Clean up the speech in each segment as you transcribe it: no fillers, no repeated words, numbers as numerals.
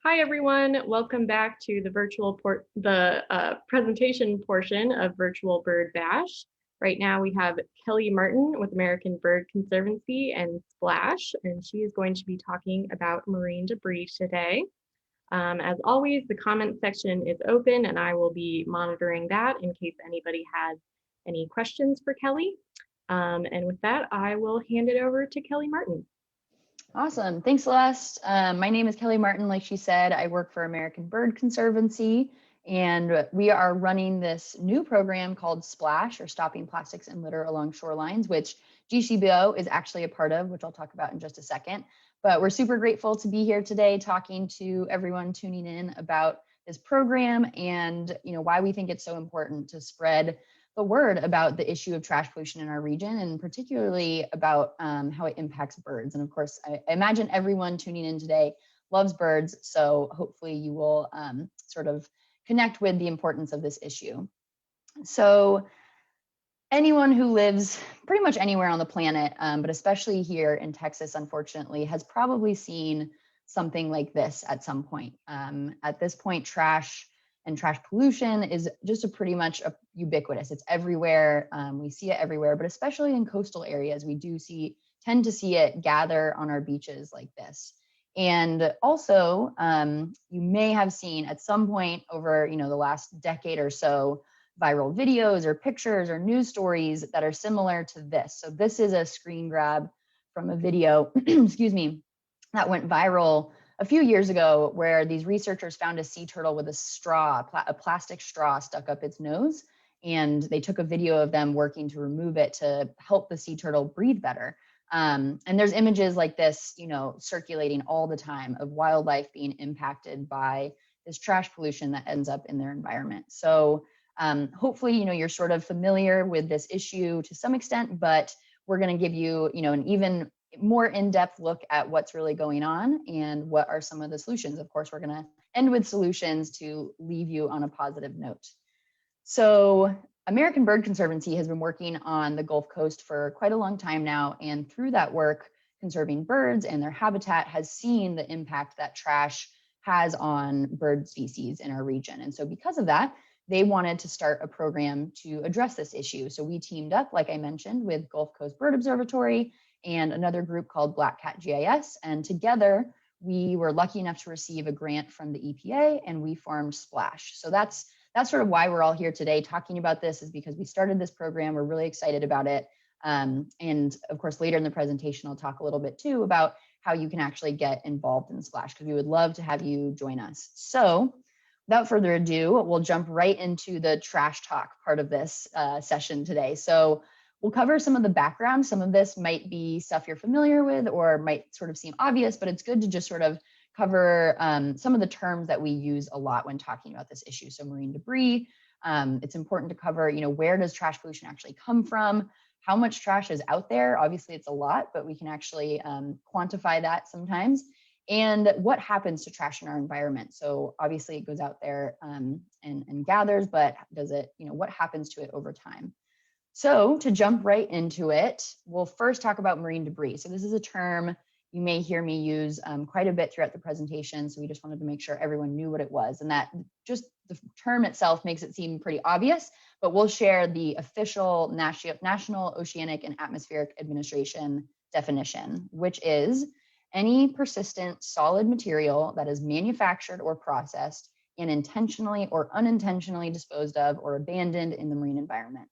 Hi, everyone. Welcome back to the presentation portion of Virtual Bird Bash. Right now we have Kelly Martin with American Bird Conservancy and Splash, and she is going to be talking about marine debris today. As always, the comment section is open and I will be monitoring that in case anybody has any questions for Kelly. And with that, I will hand it over to Kelly Martin. Awesome. Thanks, Celeste. My name is Kelly Martin. Like she said, I work for American Bird Conservancy, and we are running this new program called Splash, or Stopping Plastics and Litter Along Shorelines, which GCBO is actually a part of, which I'll talk about in just a second. But we're super grateful to be here today talking to everyone tuning in about this program and why we think it's so important to spread the word about the issue of trash pollution in our region, and particularly about how it impacts birds. And of course, I imagine everyone tuning in today loves birds, so hopefully you will sort of connect with the importance of this issue. So anyone who lives pretty much anywhere on the planet, but especially here in Texas, unfortunately, has probably seen something like this at some point. At this point, trash and trash pollution is just pretty much ubiquitous. It's everywhere. We see it everywhere, but especially in coastal areas, we do tend to see it gather on our beaches like this. And also, you may have seen at some point over the last decade or so, viral videos or pictures or news stories that are similar to this. So this is a screen grab from a video, excuse me, that went viral a few years ago, where these researchers found a sea turtle with a plastic straw stuck up its nose, and they took a video of them working to remove it to help the sea turtle breathe better. And there's images like this, circulating all the time of wildlife being impacted by this trash pollution that ends up in their environment. So hopefully, you're sort of familiar with this issue to some extent, but we're going to give you, an even more in-depth look at what's really going on and what are some of the solutions. Of course, we're going to end with solutions to leave you on a positive note. So American Bird Conservancy has been working on the Gulf Coast for quite a long time now, and through that work, conserving birds and their habitat has seen the impact that trash has on bird species in our region. And so because of that, they wanted to start a program to address this issue. So we teamed up, like I mentioned, with Gulf Coast Bird Observatory and another group called Black Cat GIS. And together, we were lucky enough to receive a grant from the EPA, and we formed Splash. So that's sort of why we're all here today talking about this, is because we started this program. We're really excited about it. And of course, later in the presentation, I'll talk a little bit too about how you can actually get involved in Splash, because we would love to have you join us. So without further ado, we'll jump right into the trash talk part of this session today. So we'll cover some of the background. Some of this might be stuff you're familiar with or might sort of seem obvious, but it's good to just sort of cover some of the terms that we use a lot when talking about this issue. So marine debris, it's important to cover, where does trash pollution actually come from? How much trash is out there? Obviously, it's a lot, but we can actually quantify that sometimes. And what happens to trash in our environment? So obviously it goes out there and gathers, but does it, what happens to it over time? So to jump right into it, we'll first talk about marine debris. So this is a term you may hear me use quite a bit throughout the presentation. So we just wanted to make sure everyone knew what it was, and that just the term itself makes it seem pretty obvious, but we'll share the official National Oceanic and Atmospheric Administration definition, which is any persistent solid material that is manufactured or processed and intentionally or unintentionally disposed of or abandoned in the marine environment.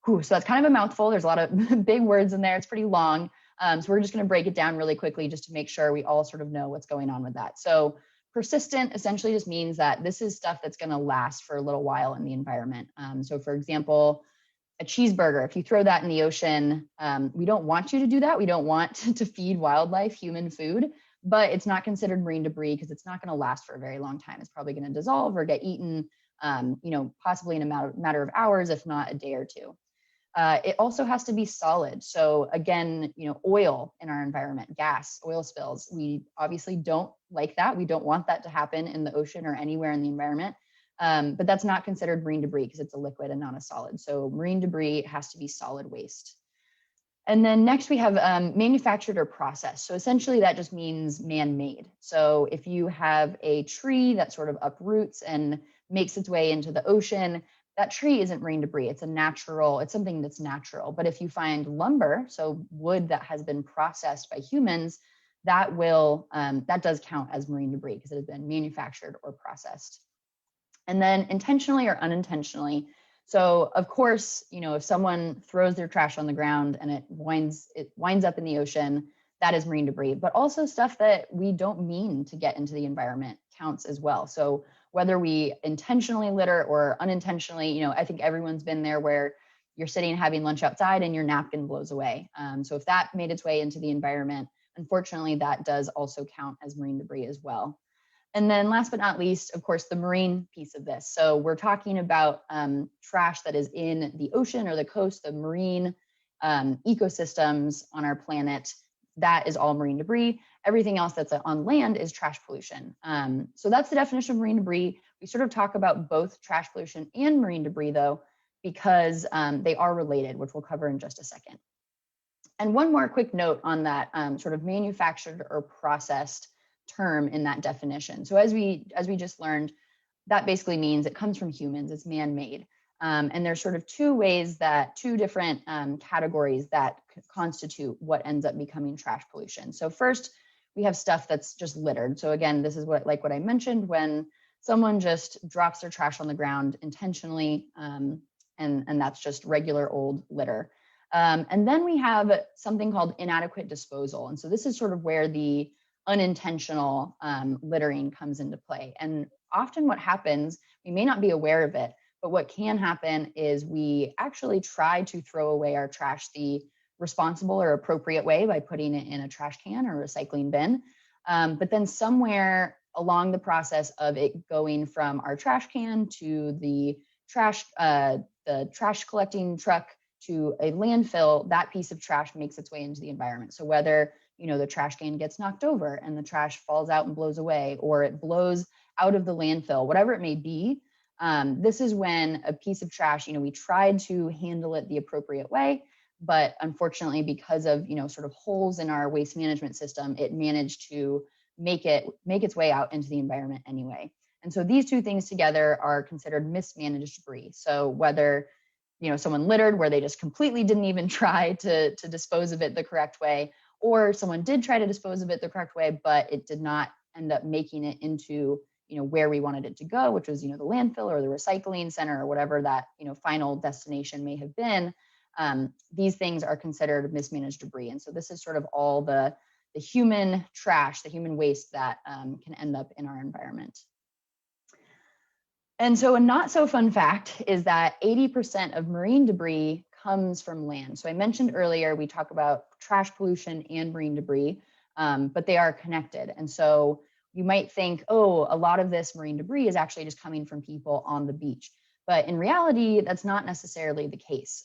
So that's kind of a mouthful. There's a lot of big words in there. It's pretty long. So we're just going to break it down really quickly just to make sure we all sort of know what's going on with that. So persistent essentially just means that this is stuff that's going to last for a little while in the environment. So for example, a cheeseburger, if you throw that in the ocean, we don't want you to do that. We don't want to feed wildlife human food, but it's not considered marine debris because it's not going to last for a very long time. It's probably going to dissolve or get eaten, possibly in a matter of hours, if not a day or two. It also has to be solid. So again, oil in our environment, gas, oil spills, we obviously don't like that. We don't want that to happen in the ocean or anywhere in the environment. But that's not considered marine debris because it's a liquid and not a solid. So marine debris has to be solid waste. And then next we have manufactured or processed. So essentially that just means man-made. So if you have a tree that sort of uproots and makes its way into the ocean, that tree isn't marine debris. It's something that's natural. But if you find lumber, so wood that has been processed by humans, that does count as marine debris because it has been manufactured or processed. And then intentionally or unintentionally. So of course, if someone throws their trash on the ground and it winds up in the ocean, that is marine debris. But also stuff that we don't mean to get into the environment counts as well. So whether we intentionally litter or unintentionally, I think everyone's been there where you're sitting and having lunch outside and your napkin blows away. So if that made its way into the environment, unfortunately, that does also count as marine debris as well. And then last but not least, of course, the marine piece of this. So we're talking about trash that is in the ocean or the coast, the marine ecosystems on our planet. That is all marine debris. Everything else that's on land is trash pollution. So that's the definition of marine debris. We sort of talk about both trash pollution and marine debris, though, because they are related, which we'll cover in just a second. And one more quick note on that sort of manufactured or processed term in that definition. So as we just learned, that basically means it comes from humans, it's man-made. And there's sort of two different categories that constitute what ends up becoming trash pollution. So first, we have stuff that's just littered. So again, this is what I mentioned, when someone just drops their trash on the ground intentionally, and that's just regular old litter. And then we have something called inadequate disposal. And so this is sort of where the unintentional littering comes into play. And often what happens, we may not be aware of it, but what can happen is we actually try to throw away our trash the responsible or appropriate way by putting it in a trash can or recycling bin. But then somewhere along the process of it going from our trash can to the trash collecting truck to a landfill, that piece of trash makes its way into the environment. So whether the trash can gets knocked over and the trash falls out and blows away, or it blows out of the landfill, whatever it may be, this is when a piece of trash, we tried to handle it the appropriate way, but unfortunately, because of sort of holes in our waste management system, it managed to make its way out into the environment anyway. And so these two things together are considered mismanaged debris. So whether someone littered where they just completely didn't even try to dispose of it the correct way, or someone did try to dispose of it the correct way, but it did not end up making it into where we wanted it to go, which was the landfill or the recycling center or whatever that final destination may have been. These things are considered mismanaged debris. And so this is sort of all the human trash, the human waste that can end up in our environment. And so a not so fun fact is that 80% of marine debris comes from land. So I mentioned earlier, we talk about trash pollution and marine debris, but they are connected. And so you might think, oh, a lot of this marine debris is actually just coming from people on the beach. But in reality, that's not necessarily the case.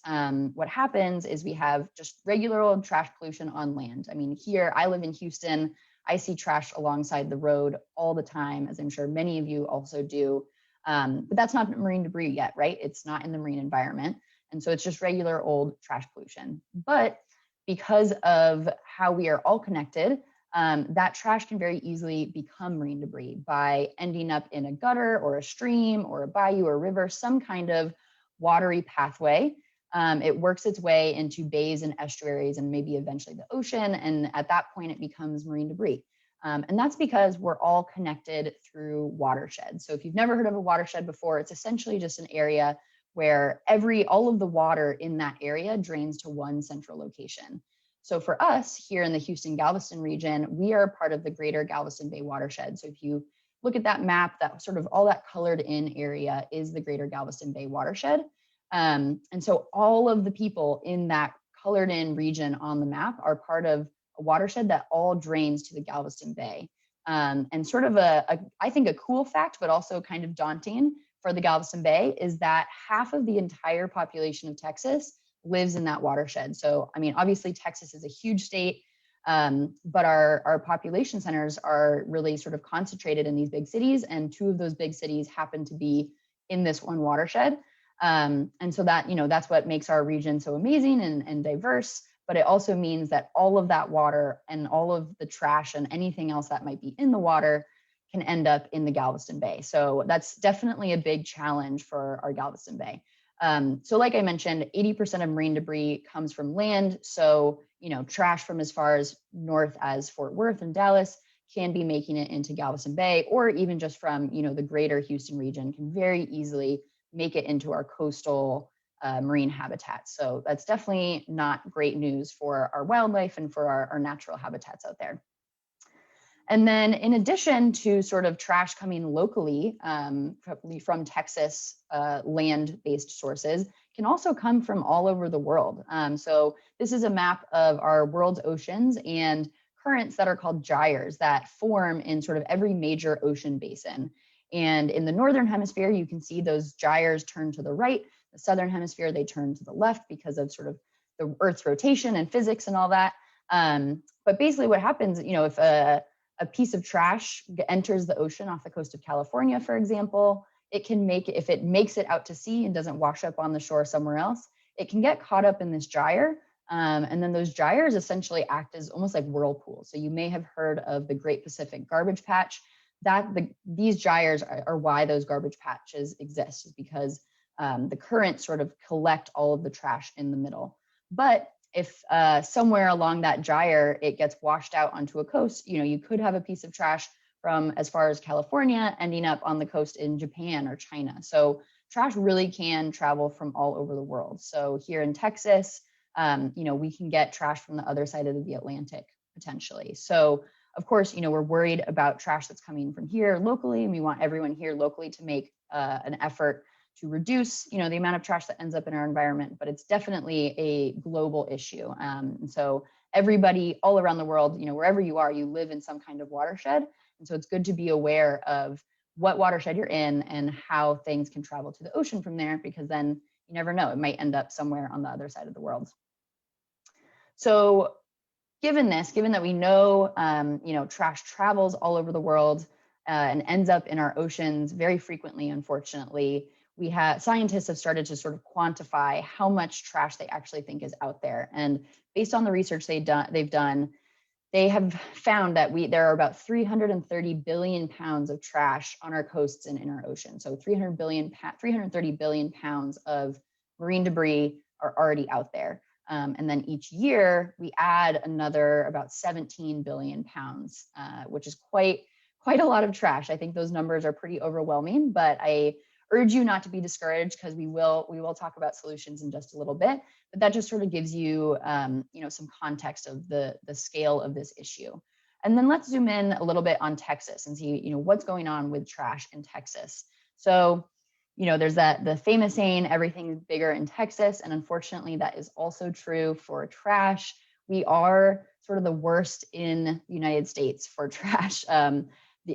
What happens is we have just regular old trash pollution on land. I mean, here, I live in Houston. I see trash alongside the road all the time, as I'm sure many of you also do. But that's not marine debris yet, right? It's not in the marine environment. And so it's just regular old trash pollution. But because of how we are all connected, that trash can very easily become marine debris by ending up in a gutter or a stream or a bayou or river, some kind of watery pathway. It works its way into bays and estuaries and maybe eventually the ocean. And at that point, it becomes marine debris. And that's because we're all connected through watersheds. So if you've never heard of a watershed before, it's essentially just an area where all of the water in that area drains to one central location. So for us here in the Houston-Galveston region, we are part of the greater Galveston Bay watershed. So if you look at that map, that sort of all that colored in area is the greater Galveston Bay watershed. And so all of the people in that colored in region on the map are part of a watershed that all drains to the Galveston Bay. And sort of I think a cool fact, but also kind of daunting for the Galveston Bay is that half of the entire population of Texas lives in that watershed. So, I mean, obviously Texas is a huge state, but our population centers are really sort of concentrated in these big cities, and two of those big cities happen to be in this one watershed. And so that, that's what makes our region so amazing and diverse. but it also means that all of that water and all of the trash and anything else that might be in the water can end up in the Galveston Bay. So that's definitely a big challenge for our Galveston Bay. So like I mentioned, 80% of marine debris comes from land. So, trash from as far as north as Fort Worth and Dallas can be making it into Galveston Bay, or even just from, the greater Houston region can very easily make it into our coastal marine habitats. So that's definitely not great news for our wildlife and for our natural habitats out there. And then in addition to sort of trash coming locally from Texas land-based sources, can also come from all over the world. So this is a map of our world's oceans and currents that are called gyres that form in sort of every major ocean basin. And in the northern hemisphere, you can see those gyres turn to the right. The southern hemisphere, they turn to the left because of sort of the Earth's rotation and physics and all that. But basically what happens, if a piece of trash enters the ocean off the coast of California, for example, it can if it makes it out to sea and doesn't wash up on the shore somewhere else, it can get caught up in this gyre. And then those gyres essentially act as almost like whirlpools. So you may have heard of the Great Pacific Garbage Patch. These gyres are why those garbage patches exist, is because the currents sort of collect all of the trash in the middle. But if somewhere along that gyre, it gets washed out onto a coast, you could have a piece of trash from as far as California ending up on the coast in Japan or China. So trash really can travel from all over the world. So here in Texas, we can get trash from the other side of the Atlantic potentially. So of course, we're worried about trash that's coming from here locally, and we want everyone here locally to make an effort to reduce, the amount of trash that ends up in our environment, but it's definitely a global issue. And so everybody all around the world, wherever you are, you live in some kind of watershed. And so it's good to be aware of what watershed you're in and how things can travel to the ocean from there, because then you never know, it might end up somewhere on the other side of the world. So given that we know, trash travels all over the world and ends up in our oceans very frequently, unfortunately, scientists have started to sort of quantify how much trash they actually think is out there. And based on the research they've done, they have found that there are about 330 billion pounds of trash on our coasts and in our ocean. So 330 billion pounds of marine debris are already out there. And then each year we add another about 17 billion pounds, which is quite a lot of trash. I think those numbers are pretty overwhelming, but I urge you not to be discouraged, because we will talk about solutions in just a little bit. But that just sort of gives you, some context of the scale of this issue. And then let's zoom in a little bit on Texas and see, what's going on with trash in Texas. So, there's the famous saying, everything's bigger in Texas. And unfortunately, that is also true for trash. We are sort of the worst in the United States for trash.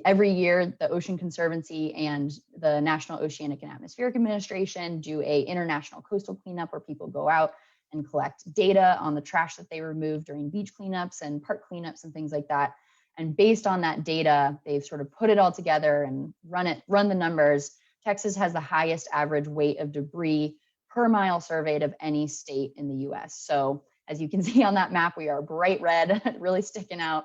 Every year, the Ocean Conservancy and the National Oceanic and Atmospheric Administration do a international coastal cleanup where people go out and collect data on the trash that they remove during beach cleanups and park cleanups and things like that. And based on that data, they've sort of put it all together and run the numbers. Texas has the highest average weight of debris per mile surveyed of any state in the US. So as you can see on that map, we are bright red, really sticking out.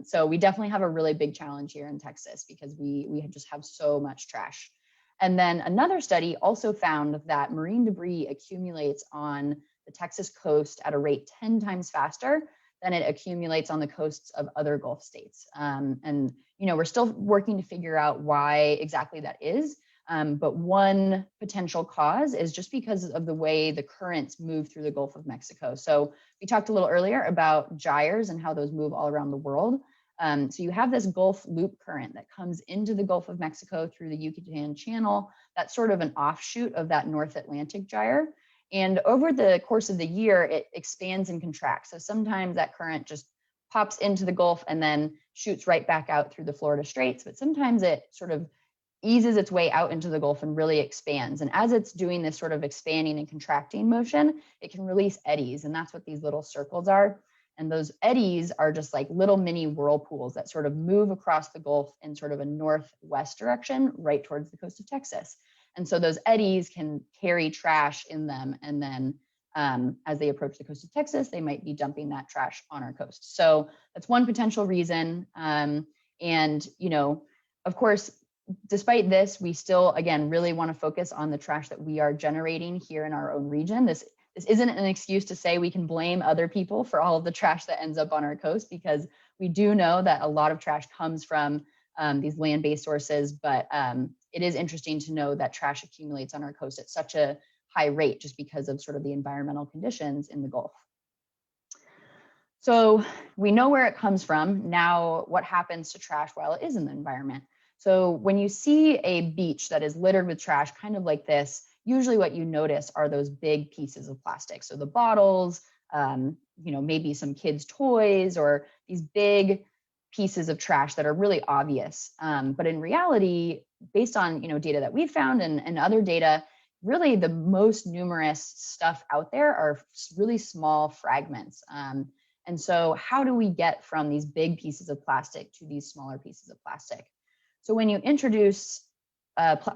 So we definitely have a really big challenge here in Texas, because we just have so much trash. And then another study also found that marine debris accumulates on the Texas coast at a rate 10 times faster than it accumulates on the coasts of other Gulf states. And we're still working to figure out why exactly that is. But one potential cause is just because of the way the currents move through the Gulf of Mexico. So we talked a little earlier about gyres and how those move all around the world. So you have this Gulf loop current that comes into the Gulf of Mexico through the Yucatan Channel. That's sort of an offshoot of that North Atlantic gyre. And over the course of the year, it expands and contracts. So sometimes that current just pops into the Gulf and then shoots right back out through the Florida Straits. But sometimes it sort of eases its way out into the Gulf and really expands. And as it's doing this sort of expanding and contracting motion, it can release eddies. And that's what these little circles are. And those eddies are just like little mini whirlpools that sort of move across the Gulf in sort of a northwest direction, right towards the coast of Texas. And so those eddies can carry trash in them and then as they approach the coast of Texas, they might be dumping that trash on our coast. So that's one potential reason. And, you know, of course, despite this, we still, again, really want to focus on the trash that we are generating here in our own region. This isn't an excuse to say we can blame other people for all of the trash that ends up on our coast, because we do know that a lot of trash comes from these land-based sources, but it is interesting to know that trash accumulates on our coast at such a high rate just because of sort of the environmental conditions in the Gulf. So we know where it comes from. Now, what happens to trash while it is in the environment? So when you see a beach that is littered with trash, kind of like this, usually what you notice are those big pieces of plastic. So the bottles, you know, maybe some kids' toys, or these big pieces of trash that are really obvious. But in reality, based on, you know, data that we've found and other data, really the most numerous stuff out there are really small fragments. And so how do we get from these big pieces of plastic to these smaller pieces of plastic? So when you introduce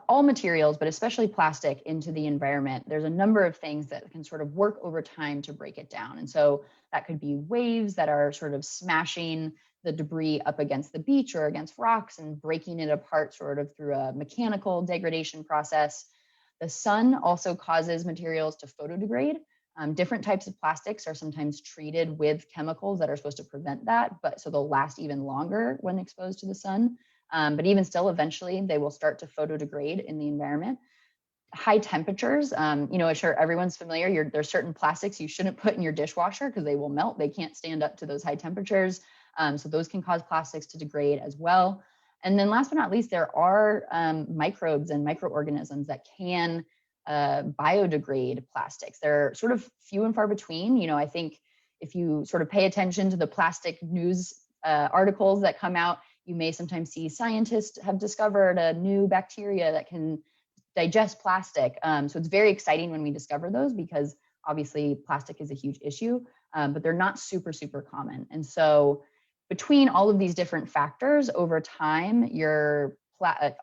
all materials, but especially plastic, into the environment, there's a number of things that can sort of work over time to break it down. And so that could be waves that are sort of smashing the debris up against the beach or against rocks and breaking it apart sort of through a mechanical degradation process. The sun also causes materials to photodegrade. Different types of plastics are sometimes treated with chemicals that are supposed to prevent that, but so they'll last even longer when exposed to the sun. But even still, eventually they will start to photodegrade in the environment. High temperatures, you know, I'm sure everyone's familiar. There's certain plastics you shouldn't put in your dishwasher because they will melt. They can't stand up to those high temperatures. So those can cause plastics to degrade as well. And then last but not least, there are microbes and microorganisms that can biodegrade plastics. They're sort of few and far between. You know, I think if you sort of pay attention to the plastic news articles that come out, you may sometimes see scientists have discovered a new bacteria that can digest plastic. So it's very exciting when we discover those, because obviously plastic is a huge issue, but they're not super, super common. And so between all of these different factors over time, your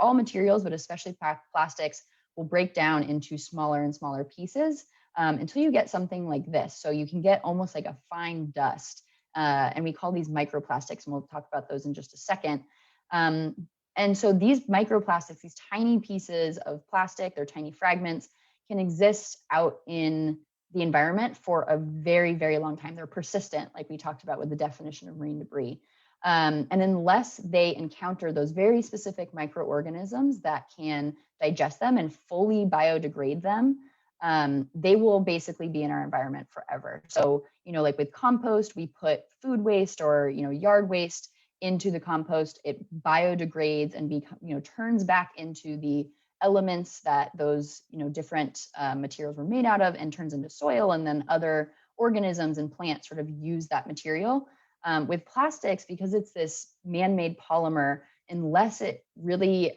all materials, but especially plastics, will break down into smaller and smaller pieces until you get something like this. So you can get almost like a fine dust. And we call these microplastics, and we'll talk about those in just a second. And so these microplastics, these tiny pieces of plastic, they're tiny fragments, can exist out in the environment for a very, very long time. They're persistent, like we talked about with the definition of marine debris. And unless they encounter those very specific microorganisms that can digest them and fully biodegrade them, they will basically be in our environment forever. So, you know, like with compost, we put food waste or, you know, yard waste into the compost. It biodegrades and turns back into the elements that those, you know, different materials were made out of, and turns into soil, and then other organisms and plants sort of use that material. With plastics, because it's this man-made polymer, unless it really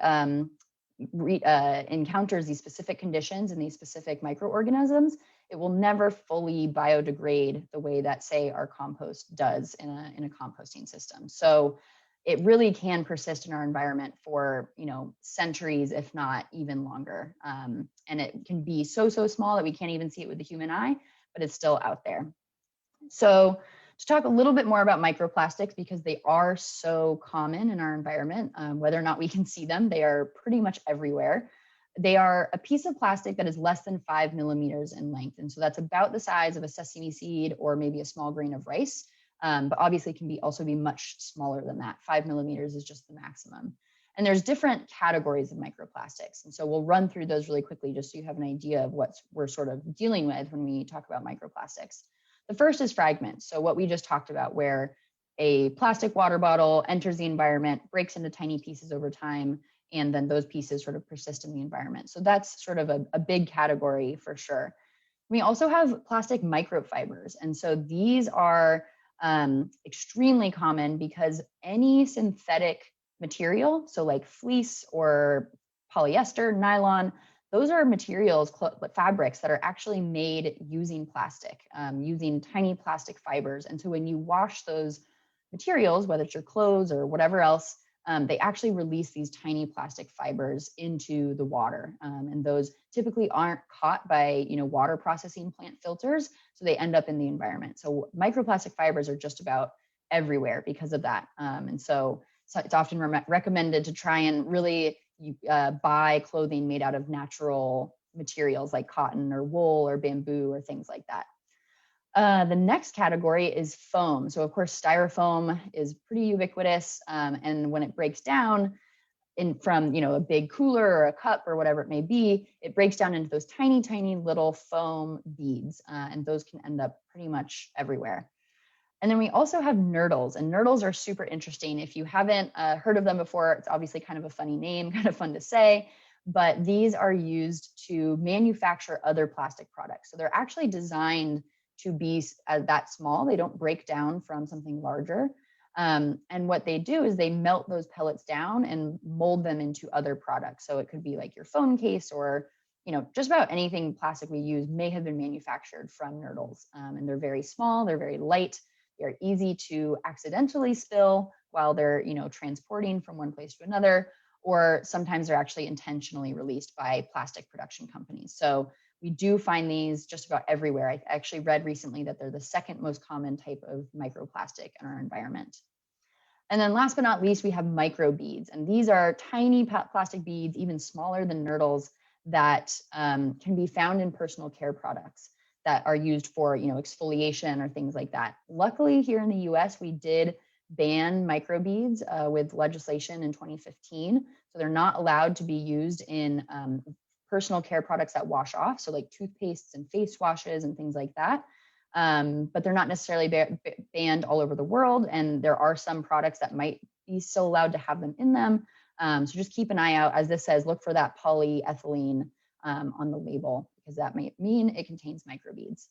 encounters these specific conditions and these specific microorganisms, it will never fully biodegrade the way that, say, our compost does in a composting system. So it really can persist in our environment for, you know, centuries, if not even longer. And it can be so small that we can't even see it with the human eye, but it's still out there. So to talk a little bit more about microplastics, because they are so common in our environment, whether or not we can see them, they are pretty much everywhere. They are a piece of plastic that is less than 5 millimeters in length. And so that's about the size of a sesame seed or maybe a small grain of rice. But obviously can also be much smaller than that. 5 millimeters is just the maximum. And there's different categories of microplastics. And so we'll run through those really quickly, just so you have an idea of what we're sort of dealing with when we talk about microplastics. The first is fragments. So what we just talked about, where a plastic water bottle enters the environment, breaks into tiny pieces over time, and then those pieces sort of persist in the environment. So that's sort of a big category for sure. We also have plastic microfibers. And so these are extremely common, because any synthetic material, so like fleece or polyester, nylon, those are materials, fabrics that are actually made using plastic, using tiny plastic fibers. And so when you wash those materials, whether it's your clothes or whatever else, they actually release these tiny plastic fibers into the water. And those typically aren't caught by, water processing plant filters, so they end up in the environment. So microplastic fibers are just about everywhere because of that. And so it's often recommended to try and really buy clothing made out of natural materials like cotton or wool or bamboo or things like that. The next category is foam. So of course, styrofoam is pretty ubiquitous. And when it breaks down from a big cooler or a cup or whatever it may be, it breaks down into those tiny, tiny little foam beads. And those can end up pretty much everywhere. And then we also have nurdles, and nurdles are super interesting. If you haven't heard of them before, it's obviously kind of a funny name, kind of fun to say, but these are used to manufacture other plastic products. So they're actually designed to be that small. They don't break down from something larger. And what they do is they melt those pellets down and mold them into other products. So it could be like your phone case, or just about anything plastic we use may have been manufactured from nurdles. And they're very small, they're very light, they're easy to accidentally spill while they're transporting from one place to another, or sometimes they're actually intentionally released by plastic production companies. So we do find these just about everywhere. I actually read recently that they're the second most common type of microplastic in our environment. And then last but not least, we have microbeads. And these are tiny plastic beads, even smaller than nurdles, that can be found in personal care products that are used for exfoliation or things like that. Luckily, here in the US, we did ban microbeads with legislation in 2015. So they're not allowed to be used in personal care products that wash off, so like toothpastes and face washes and things like that. But they're not necessarily banned all over the world, and there are some products that might be still allowed to have them in them. So just keep an eye out. As this says, look for that polyethylene on the label, because that might mean it contains microbeads.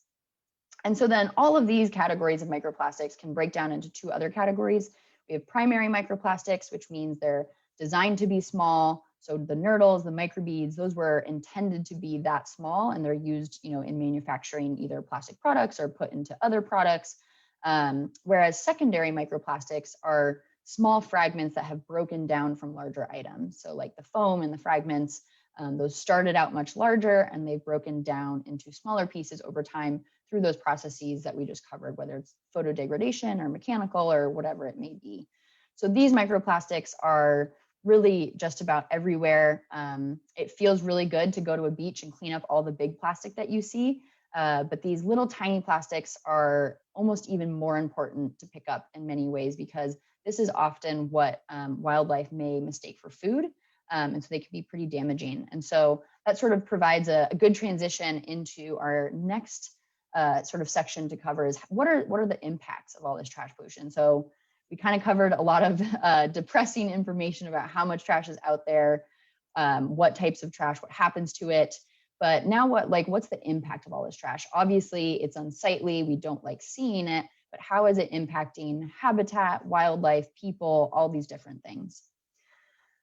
And so then all of these categories of microplastics can break down into two other categories. We have primary microplastics, which means they're designed to be small. So the nurdles, the microbeads, those were intended to be that small, and they're used, in manufacturing either plastic products or put into other products. Whereas secondary microplastics are small fragments that have broken down from larger items. So like the foam and the fragments, those started out much larger, and they've broken down into smaller pieces over time through those processes that we just covered, whether it's photodegradation or mechanical or whatever it may be. So these microplastics are really just about everywhere. It feels really good to go to a beach and clean up all the big plastic that you see, but these little tiny plastics are almost even more important to pick up in many ways, because this is often what wildlife may mistake for food, and so they can be pretty damaging. And so that sort of provides a good transition into our next sort of section to cover, is what are the impacts of all this trash pollution. So we kind of covered a lot of depressing information about how much trash is out there, what types of trash, what happens to it. But now what's the impact of all this trash? Obviously, it's unsightly. We don't like seeing it, but how is it impacting habitat, wildlife, people, all these different things?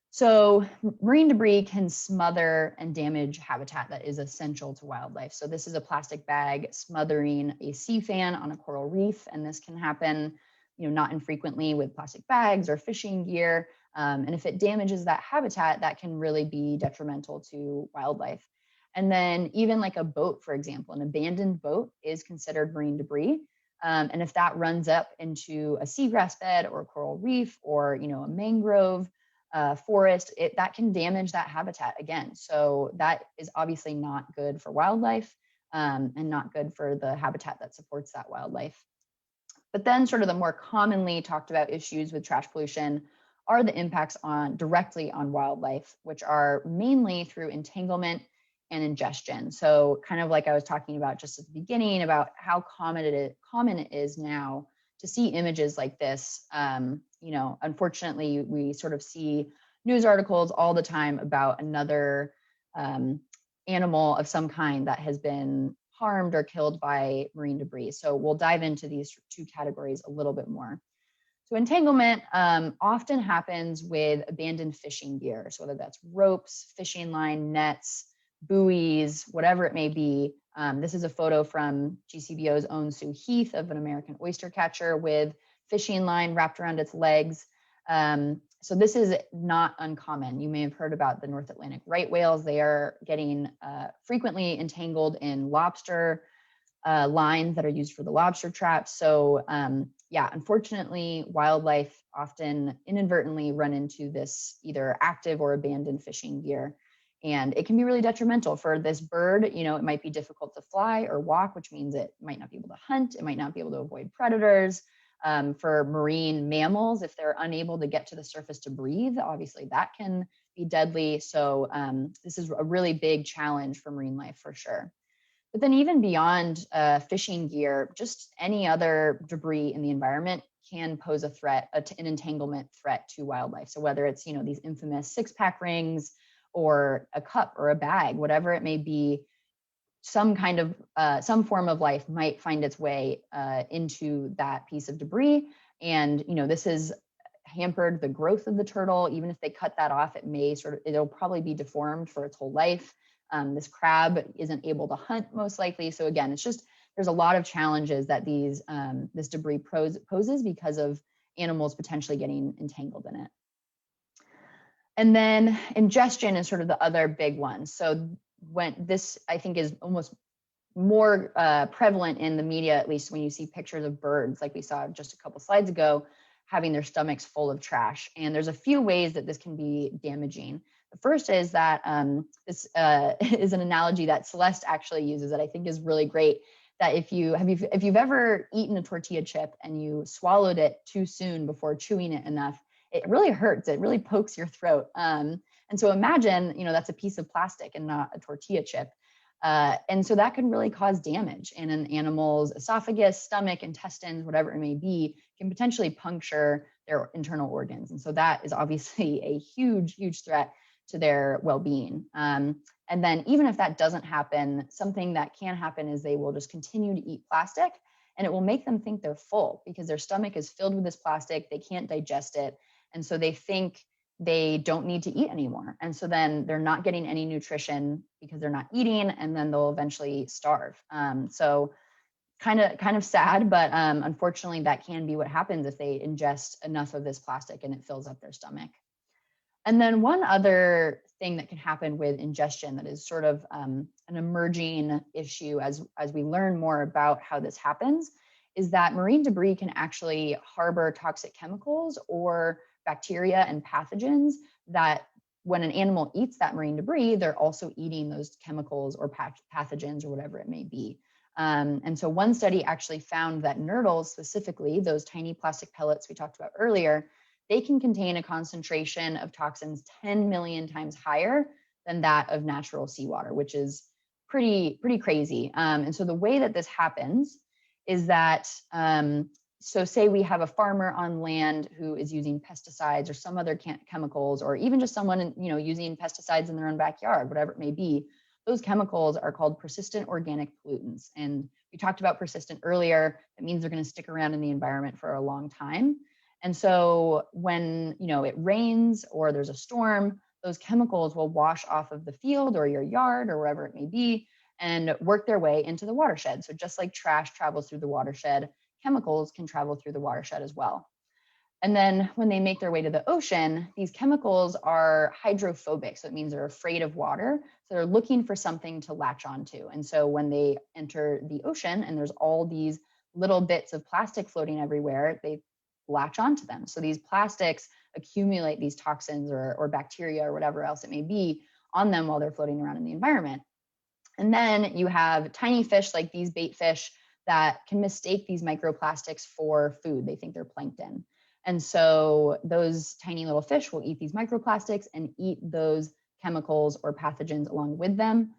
So marine debris can smother and damage habitat that is essential to wildlife. So this is a plastic bag smothering a sea fan on a coral reef, and this can happen, not infrequently with plastic bags or fishing gear. And if it damages that habitat, that can really be detrimental to wildlife. And then even like a boat, for example, an abandoned boat is considered marine debris. And if that runs up into a seagrass bed or a coral reef or, a mangrove forest, that can damage that habitat again. So that is obviously not good for wildlife, and not good for the habitat that supports that wildlife. But then sort of the more commonly talked about issues with trash pollution are the impacts directly on wildlife, which are mainly through entanglement and ingestion. So kind of like I was talking about just at the beginning about how common it is now to see images like this. Unfortunately, we sort of see news articles all the time about another animal of some kind that has been harmed or killed by marine debris. So we'll dive into these two categories a little bit more. So entanglement often happens with abandoned fishing gear. So whether that's ropes, fishing line, nets, buoys, whatever it may be. This is a photo from GCBO's own Sue Heath of an American oyster catcher with fishing line wrapped around its legs. So this is not uncommon. You may have heard about the North Atlantic right whales. They are getting frequently entangled in lobster lines that are used for the lobster traps. So yeah, unfortunately, wildlife often inadvertently run into this either active or abandoned fishing gear. And it can be really detrimental for this bird. You know, it might be difficult to fly or walk, which means it might not be able to hunt. It might not be able to avoid predators. For marine mammals, if they're unable to get to the surface to breathe, obviously that can be deadly. So this is a really big challenge for marine life for sure. But then even beyond fishing gear, just any other debris in the environment can pose a threat, an entanglement threat to wildlife. So whether it's, you know, these infamous 6-pack rings or a cup or a bag, whatever it may be, some kind of some form of life might find its way into that piece of debris. And, you know, this has hampered the growth of the turtle. Even if they cut that off, it may it'll probably be deformed for its whole life. This crab isn't able to hunt most likely. So again, it's just, there's a lot of challenges that this debris poses because of animals potentially getting entangled in it. And then ingestion is sort of the other big one. So when this, I think, is almost more prevalent in the media, at least when you see pictures of birds, like we saw just a couple slides ago, having their stomachs full of trash. And there's a few ways that this can be damaging. The first is that this is an analogy that Celeste actually uses that I think is really great. That if you've ever eaten a tortilla chip and you swallowed it too soon before chewing it enough, it really hurts. It really pokes your throat. And so imagine, you know, that's a piece of plastic and not a tortilla chip. And so that can really cause damage in an animal's esophagus, stomach, intestines, whatever it may be, can potentially puncture their internal organs. And so that is obviously a huge, huge threat to their well-being. And then even if that doesn't happen, something that can happen is they will just continue to eat plastic, and it will make them think they're full because their stomach is filled with this plastic. They can't digest it. And so they think they don't need to eat anymore. And so then they're not getting any nutrition because they're not eating, and then they'll eventually starve. So kind of sad, but unfortunately that can be what happens if they ingest enough of this plastic and it fills up their stomach. And then one other thing that can happen with ingestion that is sort of an emerging issue as we learn more about how this happens is that marine debris can actually harbor toxic chemicals or bacteria and pathogens that when an animal eats that marine debris, they're also eating those chemicals or pathogens or whatever it may be. And so one study actually found that nurdles, specifically those tiny plastic pellets we talked about earlier, they can contain a concentration of toxins 10 million times higher than that of natural seawater, which is pretty crazy. And so the way that this happens is that, so say we have a farmer on land who is using pesticides or some other chemicals, or even just someone, you know, using pesticides in their own backyard, whatever it may be. Those chemicals are called persistent organic pollutants. And we talked about persistent earlier. That means they're going to stick around in the environment for a long time. And so when, you know, it rains or there's a storm, those chemicals will wash off of the field or your yard or wherever it may be and work their way into the watershed. So just like trash travels through the watershed, chemicals can travel through the watershed as well. And then when they make their way to the ocean, these chemicals are hydrophobic. So it means they're afraid of water. So they're looking for something to latch onto. And so when they enter the ocean and there's all these little bits of plastic floating everywhere, they latch onto them. So these plastics accumulate these toxins or bacteria or whatever else it may be on them while they're floating around in the environment. And then you have tiny fish like these bait fish that can mistake these microplastics for food. They think they're plankton. And so those tiny little fish will eat these microplastics and eat those chemicals or pathogens along with them.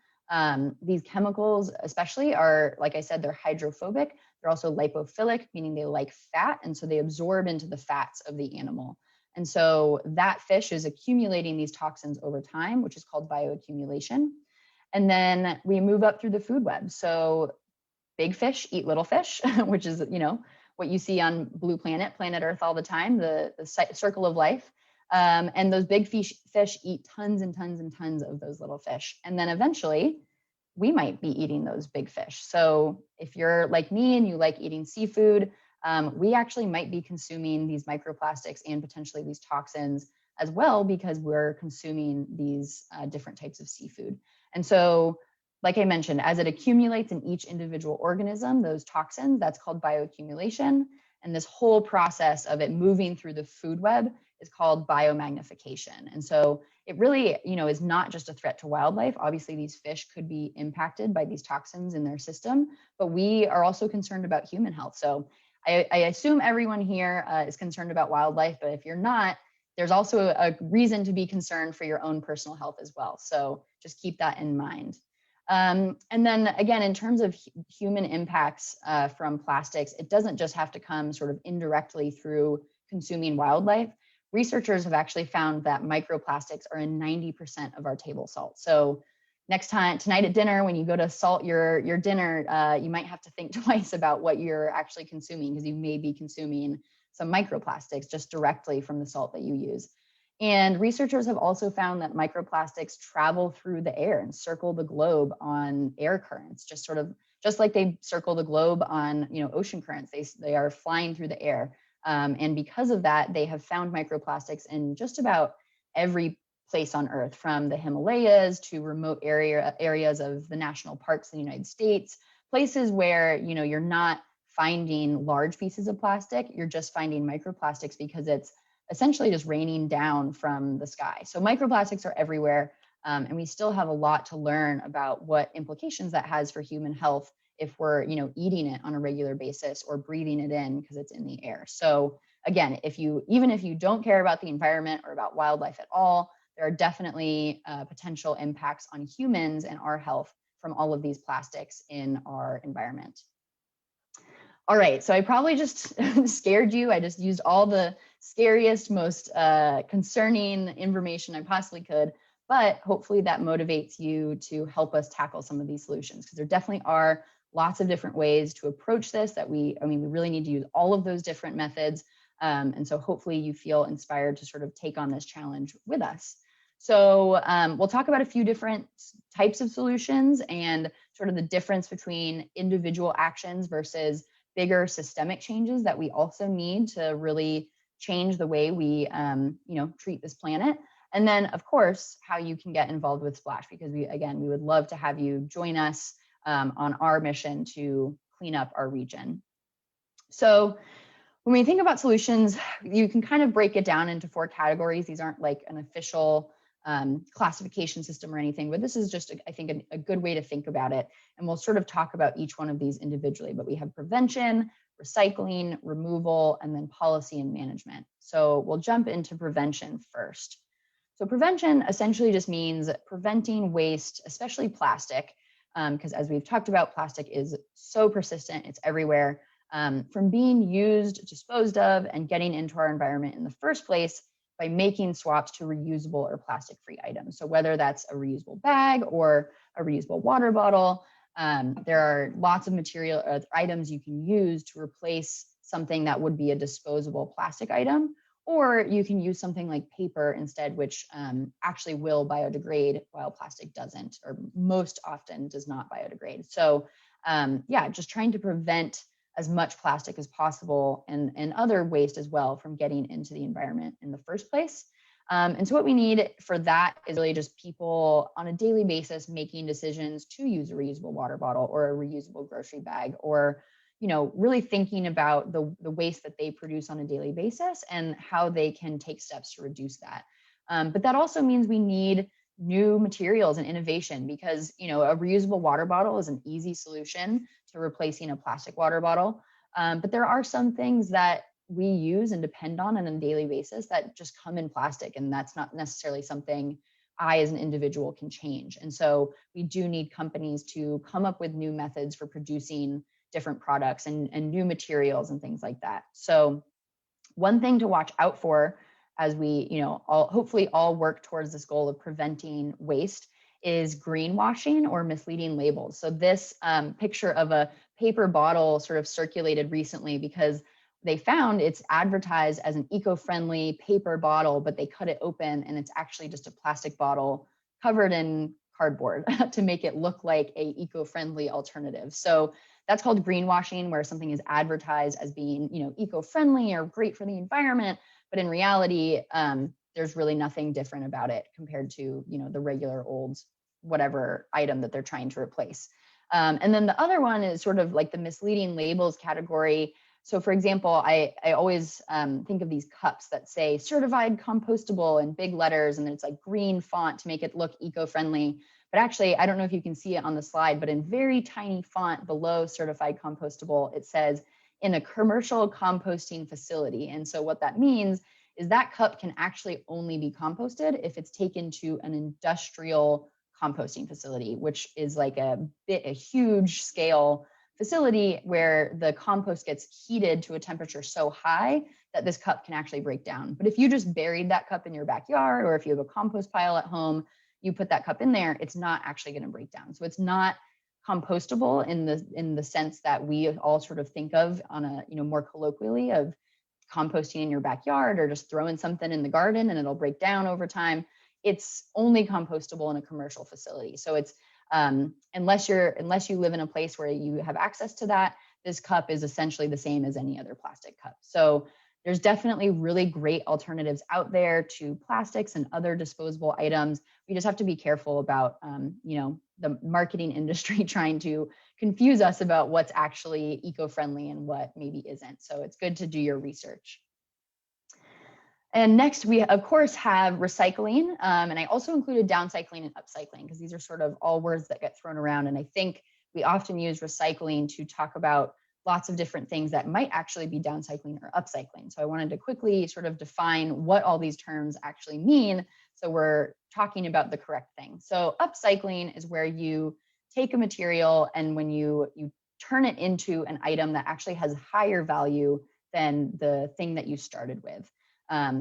These chemicals especially are, like I said, they're hydrophobic. They're also lipophilic, meaning they like fat. And so they absorb into the fats of the animal. And so that fish is accumulating these toxins over time, which is called bioaccumulation. And then we move up through the food web. So big fish eat little fish, which is, you know, what you see on Blue Planet, Planet Earth all the time, the circle of life. And those big fish eat tons and tons and tons of those little fish. And then eventually we might be eating those big fish. So if you're like me and you like eating seafood, we actually might be consuming these microplastics and potentially these toxins as well, because we're consuming these different types of seafood. And so, like I mentioned, as it accumulates in each individual organism, those toxins, that's called bioaccumulation. And this whole process of it moving through the food web is called biomagnification. And so it really, is not just a threat to wildlife. Obviously, these fish could be impacted by these toxins in their system, but we are also concerned about human health. So I assume everyone here is concerned about wildlife, but if you're not, there's also a reason to be concerned for your own personal health as well. So just keep that in mind. And then again, in terms of human impacts from plastics, it doesn't just have to come sort of indirectly through consuming wildlife. Researchers have actually found that microplastics are in 90% of our table salt. So tonight at dinner, when you go to salt your dinner, you might have to think twice about what you're actually consuming, because you may be consuming some microplastics just directly from the salt that you use. And researchers have also found that microplastics travel through the air and circle the globe on air currents, just like they circle the globe on ocean currents. They are flying through the air. And because of that, they have found microplastics in just about every place on Earth, from the Himalayas to remote areas of the national parks in the United States, places where you're not finding large pieces of plastic, you're just finding microplastics because it's essentially just raining down from the sky. So microplastics are everywhere, and we still have a lot to learn about what implications that has for human health if we're eating it on a regular basis or breathing it in because it's in the air. So again, even if you don't care about the environment or about wildlife at all, there are definitely potential impacts on humans and our health from all of these plastics in our environment. All right, so I probably just scared you. I just used all the scariest, most concerning information I possibly could, but hopefully that motivates you to help us tackle some of these solutions, because there definitely are lots of different ways to approach this we really need to use all of those different methods. And so hopefully you feel inspired to sort of take on this challenge with us. So we'll talk about a few different types of solutions and sort of the difference between individual actions versus bigger systemic changes that we also need to really change the way we treat this planet. And then, of course, how you can get involved with Splash, because we would love to have you join us on our mission to clean up our region. So when we think about solutions, you can kind of break it down into 4 categories. These aren't like an official classification system or anything, but this is just, I think, a good way to think about it. And we'll sort of talk about each one of these individually, but we have prevention, recycling, removal, and then policy and management. So we'll jump into prevention first. So prevention essentially just means preventing waste, especially plastic, because as we've talked about, plastic is so persistent, it's everywhere, from being used, disposed of, and getting into our environment in the first place by making swaps to reusable or plastic-free items. So whether that's a reusable bag or a reusable water bottle, there are lots of material items you can use to replace something that would be a disposable plastic item, or you can use something like paper instead, which actually will biodegrade while plastic doesn't, or most often does not biodegrade. So just trying to prevent as much plastic as possible and other waste as well from getting into the environment in the first place. And so what we need for that is really just people on a daily basis making decisions to use a reusable water bottle or a reusable grocery bag, or really thinking about the waste that they produce on a daily basis and how they can take steps to reduce that. But that also means we need new materials and innovation, because a reusable water bottle is an easy solution to replacing a plastic water bottle. But there are some things that we use and depend on a daily basis that just come in plastic, and that's not necessarily something I as an individual can change. And so we do need companies to come up with new methods for producing different products and new materials and things like that. So one thing to watch out for as we hopefully all work towards this goal of preventing waste is greenwashing or misleading labels. So this picture of a paper bottle sort of circulated recently because they found it's advertised as an eco-friendly paper bottle, but they cut it open and it's actually just a plastic bottle covered in cardboard to make it look like a eco-friendly alternative. So that's called greenwashing, where something is advertised as being, eco-friendly or great for the environment, but in reality, there's really nothing different about it compared to, the regular old whatever item that they're trying to replace. And then the other one is sort of like the misleading labels category. So for example, I always think of these cups that say certified compostable in big letters, and then it's like green font to make it look eco-friendly. But actually, I don't know if you can see it on the slide, but in very tiny font below certified compostable, it says in a commercial composting facility. And so what that means is that cup can actually only be composted if it's taken to an industrial composting facility, which is like a huge scale facility where the compost gets heated to a temperature so high that this cup can actually break down. But if you just buried that cup in your backyard, or if you have a compost pile at home, you put that cup in there, it's not actually going to break down. So it's not compostable in the sense that we all sort of think of on a, more colloquially, of composting in your backyard or just throwing something in the garden and it'll break down over time. It's only compostable in a commercial facility. So it's unless you live in a place where you have access to that, this cup is essentially the same as any other plastic cup. So there's definitely really great alternatives out there to plastics and other disposable items. We just have to be careful about the marketing industry trying to confuse us about what's actually eco-friendly and what maybe isn't. So it's good to do your research. And next, we of course have recycling, and I also included downcycling and upcycling because these are sort of all words that get thrown around. And I think we often use recycling to talk about lots of different things that might actually be downcycling or upcycling. So I wanted to quickly sort of define what all these terms actually mean, so we're talking about the correct thing. So upcycling is where you take a material and when you turn it into an item that actually has higher value than the thing that you started with.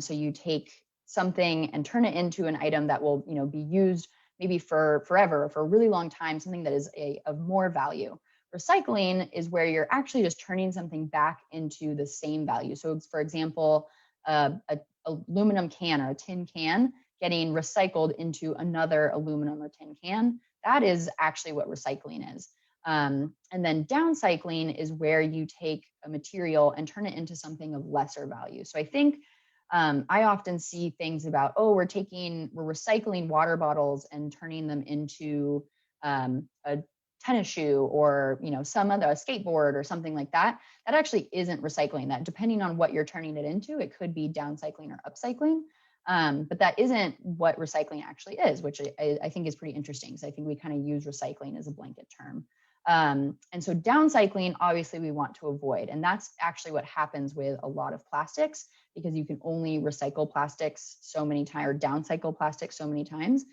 So you take something and turn it into an item that will, be used maybe for forever, for a really long time, something that is of more value. Recycling is where you're actually just turning something back into the same value. So for example, a aluminum can or a tin can getting recycled into another aluminum or tin can, that is actually what recycling is. And then downcycling is where you take a material and turn it into something of lesser value. So I think I often see things about, we're recycling water bottles and turning them into a tennis shoe or, some other, a skateboard or something like that. That actually isn't recycling. That, depending on what you're turning it into, it could be downcycling or upcycling. But that isn't what recycling actually is, which I think is pretty interesting. So I think we kind of use recycling as a blanket term. And so downcycling, obviously we want to avoid, and that's actually what happens with a lot of plastics, because you can only recycle plastics so many times, or downcycle plastics so many times,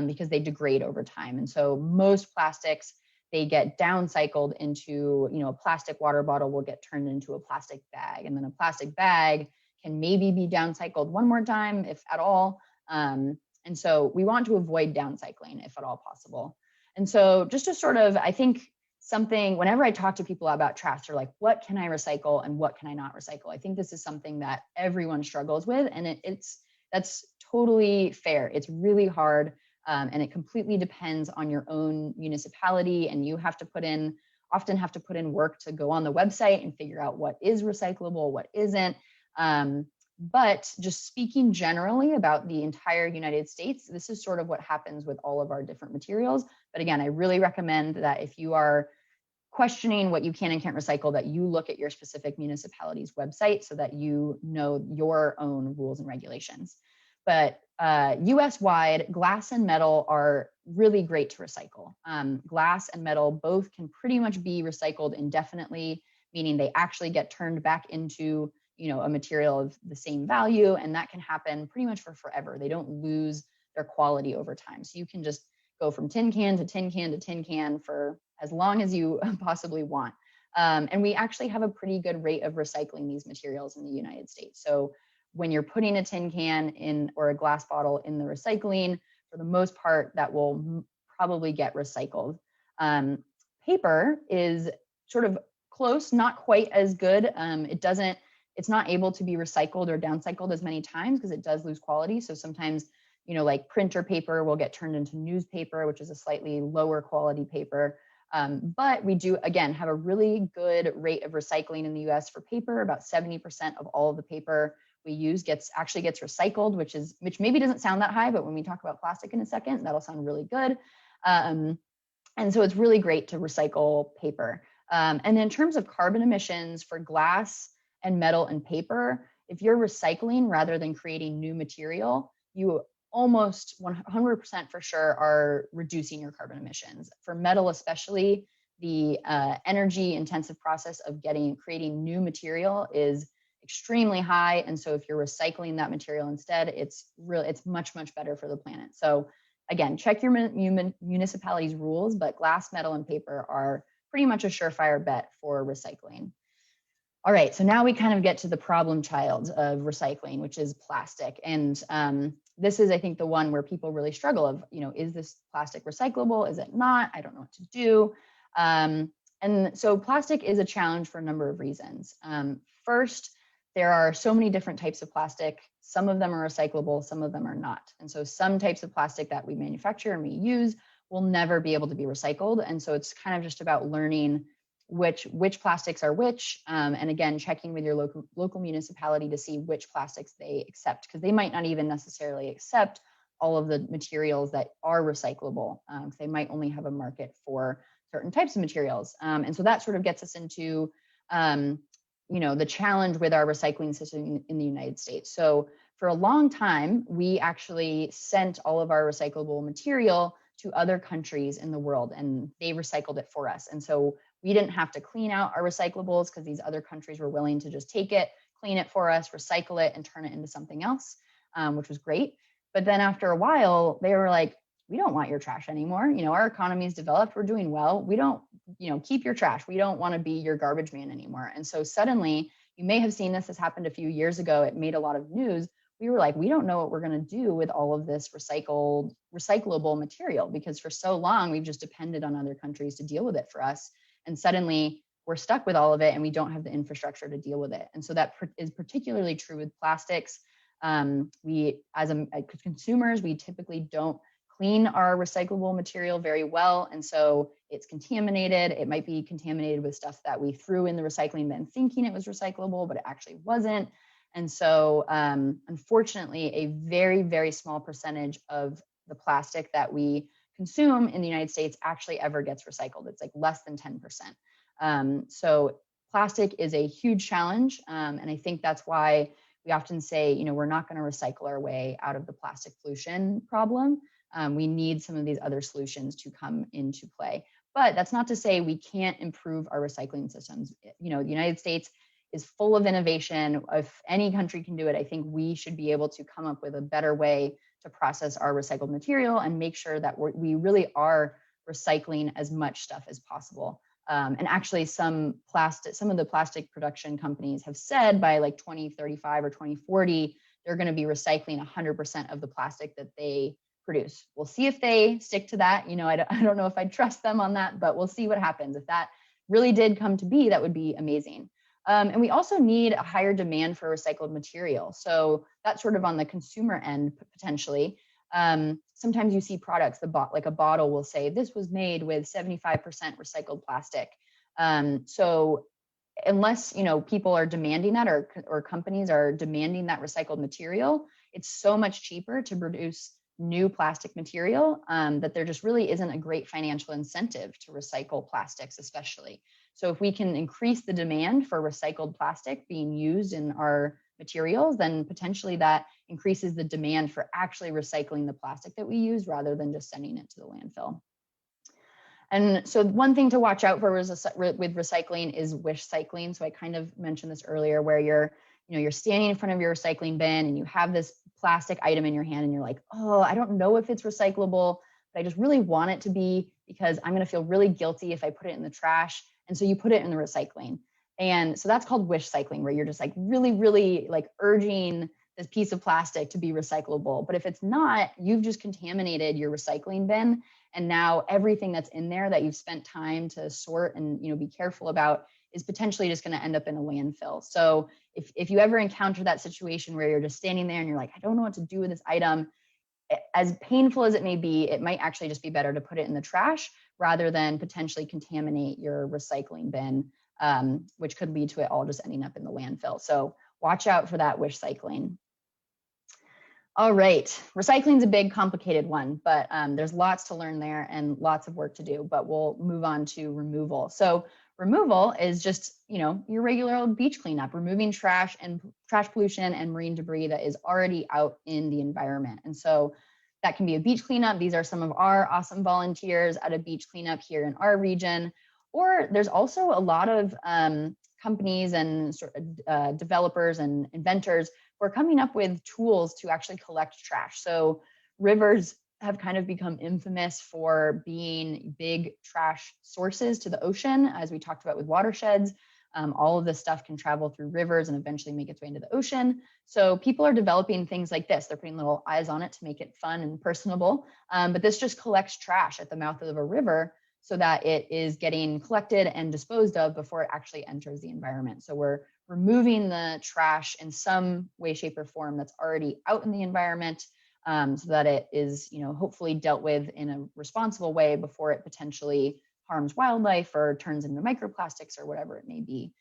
because they degrade over time. And so most plastics, they get downcycled into, a plastic water bottle will get turned into a plastic bag, and then a plastic bag can maybe be downcycled one more time, if at all. And so we want to avoid downcycling if at all possible. And so just to sort of, I think whenever I talk to people about trash, they're like, what can I recycle and what can I not recycle? I think this is something that everyone struggles with, and that's totally fair. It's really hard, and it completely depends on your own municipality, and you often have to put in work to go on the website and figure out what is recyclable, what isn't. But just speaking generally about the entire United States, this is sort of what happens with all of our different materials. But again, I really recommend that if you are questioning what you can and can't recycle, that you look at your specific municipality's website so that you know your own rules and regulations. But US-wide, glass and metal are really great to recycle. Glass and metal both can pretty much be recycled indefinitely, meaning they actually get turned back into a material of the same value, and that can happen pretty much for forever. They don't lose their quality over time. So you can just go from tin can to tin can to tin can for as long as you possibly want. And we actually have a pretty good rate of recycling these materials in the United States. So when you're putting a tin can in or a glass bottle in the recycling, for the most part, that will probably get recycled. Paper is sort of close, not quite as good. It's not able to be recycled or downcycled as many times because it does lose quality. So sometimes like printer paper will get turned into newspaper, which is a slightly lower quality paper. But we do, again, have a really good rate of recycling in the US for paper. About 70% of all of the paper we use actually gets recycled, which maybe doesn't sound that high, but when we talk about plastic in a second, that'll sound really good. And so it's really great to recycle paper. And in terms of carbon emissions for glass and metal and paper, if you're recycling rather than creating new material, you almost 100% for sure are reducing your carbon emissions. For metal especially, the energy intensive process of creating new material is extremely high. And so if you're recycling that material instead, it's much, much better for the planet. So again, check your municipality's rules, but glass, metal, and paper are pretty much a surefire bet for recycling. All right, so now we kind of get to the problem child of recycling, which is plastic. And this is, I think, the one where people really struggle of, is this plastic recyclable? Is it not? I don't know what to do. And so plastic is a challenge for a number of reasons. First, there are so many different types of plastic. Some of them are recyclable, some of them are not. And so some types of plastic that we manufacture and we use will never be able to be recycled. And so it's kind of just about learning which plastics are which, and again, checking with your local municipality to see which plastics they accept, because they might not even necessarily accept all of the materials that are recyclable. They might only have a market for certain types of materials. And so that sort of gets us into the challenge with our recycling system in the United States. So for a long time, we actually sent all of our recyclable material to other countries in the world, and they recycled it for us. And so we didn't have to clean out our recyclables because these other countries were willing to just take it, clean it for us, recycle it, and turn it into something else, which was great. But then after a while, they were like, we don't want your trash anymore. Our economy is developed, we're doing well. We don't, keep your trash. We don't want to be your garbage man anymore. And so suddenly, you may have seen this happened a few years ago. It made a lot of news. We were like, we don't know what we're going to do with all of this recyclable material, because for so long, we've just depended on other countries to deal with it for us. And suddenly we're stuck with all of it and we don't have the infrastructure to deal with it. And so that is particularly true with plastics. We, as consumers, we typically don't clean our recyclable material very well. And so it's contaminated. It might be contaminated with stuff that we threw in the recycling bin thinking it was recyclable, but it actually wasn't. And so unfortunately, a very, very small percentage of the plastic that we consume in the United States actually ever gets recycled. It's like less than 10%. So plastic is a huge challenge. And I think that's why we often say, we're not going to recycle our way out of the plastic pollution problem. We need some of these other solutions to come into play. But that's not to say we can't improve our recycling systems. The United States is full of innovation. If any country can do it, I think we should be able to come up with a better way to process our recycled material and make sure that we really are recycling as much stuff as possible. And actually some of the plastic production companies have said by like 2035 or 2040, they're going to be recycling 100% of the plastic that they produce. We'll see if they stick to that. I don't know if I'd trust them on that, but we'll see what happens. If that really did come to be, that would be amazing. And we also need a higher demand for recycled material. So that's sort of on the consumer end, potentially. Sometimes you see products, like a bottle will say, this was made with 75% recycled plastic. So unless, people are demanding that or companies are demanding that recycled material, it's so much cheaper to produce new plastic material that there just really isn't a great financial incentive to recycle plastics, especially. So if we can increase the demand for recycled plastic being used in our materials, then potentially that increases the demand for actually recycling the plastic that we use rather than just sending it to the landfill. And so one thing to watch out for with recycling is wish cycling. So I kind of mentioned this earlier, where you're standing in front of your recycling bin and you have this plastic item in your hand and you're like, oh, I don't know if it's recyclable, but I just really want it to be because I'm going to feel really guilty if I put it in the trash. And so you put it in the recycling. And so that's called wish cycling, where you're just like really, really like urging this piece of plastic to be recyclable. But if it's not, you've just contaminated your recycling bin. And now everything that's in there that you've spent time to sort and be careful about is potentially just going to end up in a landfill. So if you ever encounter that situation where you're just standing there and you're like, I don't know what to do with this item, as painful as it may be, it might actually just be better to put it in the trash rather than potentially contaminate your recycling bin, which could lead to it all just ending up in the landfill. So watch out for that wish cycling. All right, recycling is a big, complicated one, but there's lots to learn there and lots of work to do, but we'll move on to removal. So removal is just, your regular old beach cleanup, removing trash pollution and marine debris that is already out in the environment. And so that can be a beach cleanup. These are some of our awesome volunteers at a beach cleanup here in our region. Or there's also a lot of companies and developers and inventors who are coming up with tools to actually collect trash. So rivers have kind of become infamous for being big trash sources to the ocean, as we talked about with watersheds. All of this stuff can travel through rivers and eventually make its way into the ocean. So people are developing things like this. They're putting little eyes on it to make it fun and personable. But this just collects trash at the mouth of a river so that it is getting collected and disposed of before it actually enters the environment. So we're removing the trash in some way, shape, or form that's already out in the environment, so that it is, hopefully dealt with in a responsible way before it potentially harms wildlife or turns into microplastics or whatever it may be.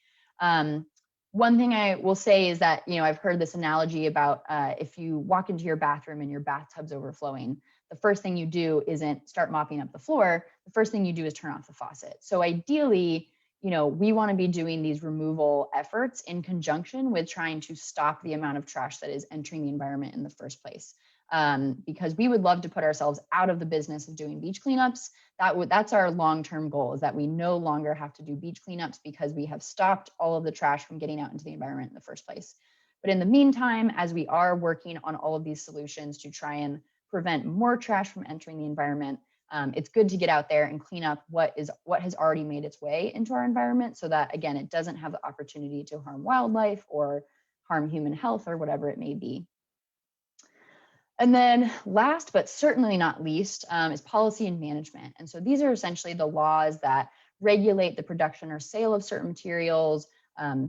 One thing I will say is that, I've heard this analogy about if you walk into your bathroom and your bathtub's overflowing, the first thing you do isn't start mopping up the floor. The first thing you do is turn off the faucet. So ideally, we want to be doing these removal efforts in conjunction with trying to stop the amount of trash that is entering the environment in the first place. Because we would love to put ourselves out of the business of doing beach cleanups. That's our long-term goal, is that we no longer have to do beach cleanups because we have stopped all of the trash from getting out into the environment in the first place. But in the meantime, as we are working on all of these solutions to try and prevent more trash from entering the environment, it's good to get out there and clean up what has already made its way into our environment, so that, again, it doesn't have the opportunity to harm wildlife or harm human health or whatever it may be. And then last, but certainly not least, is policy and management. And so these are essentially the laws that regulate the production or sale of certain materials,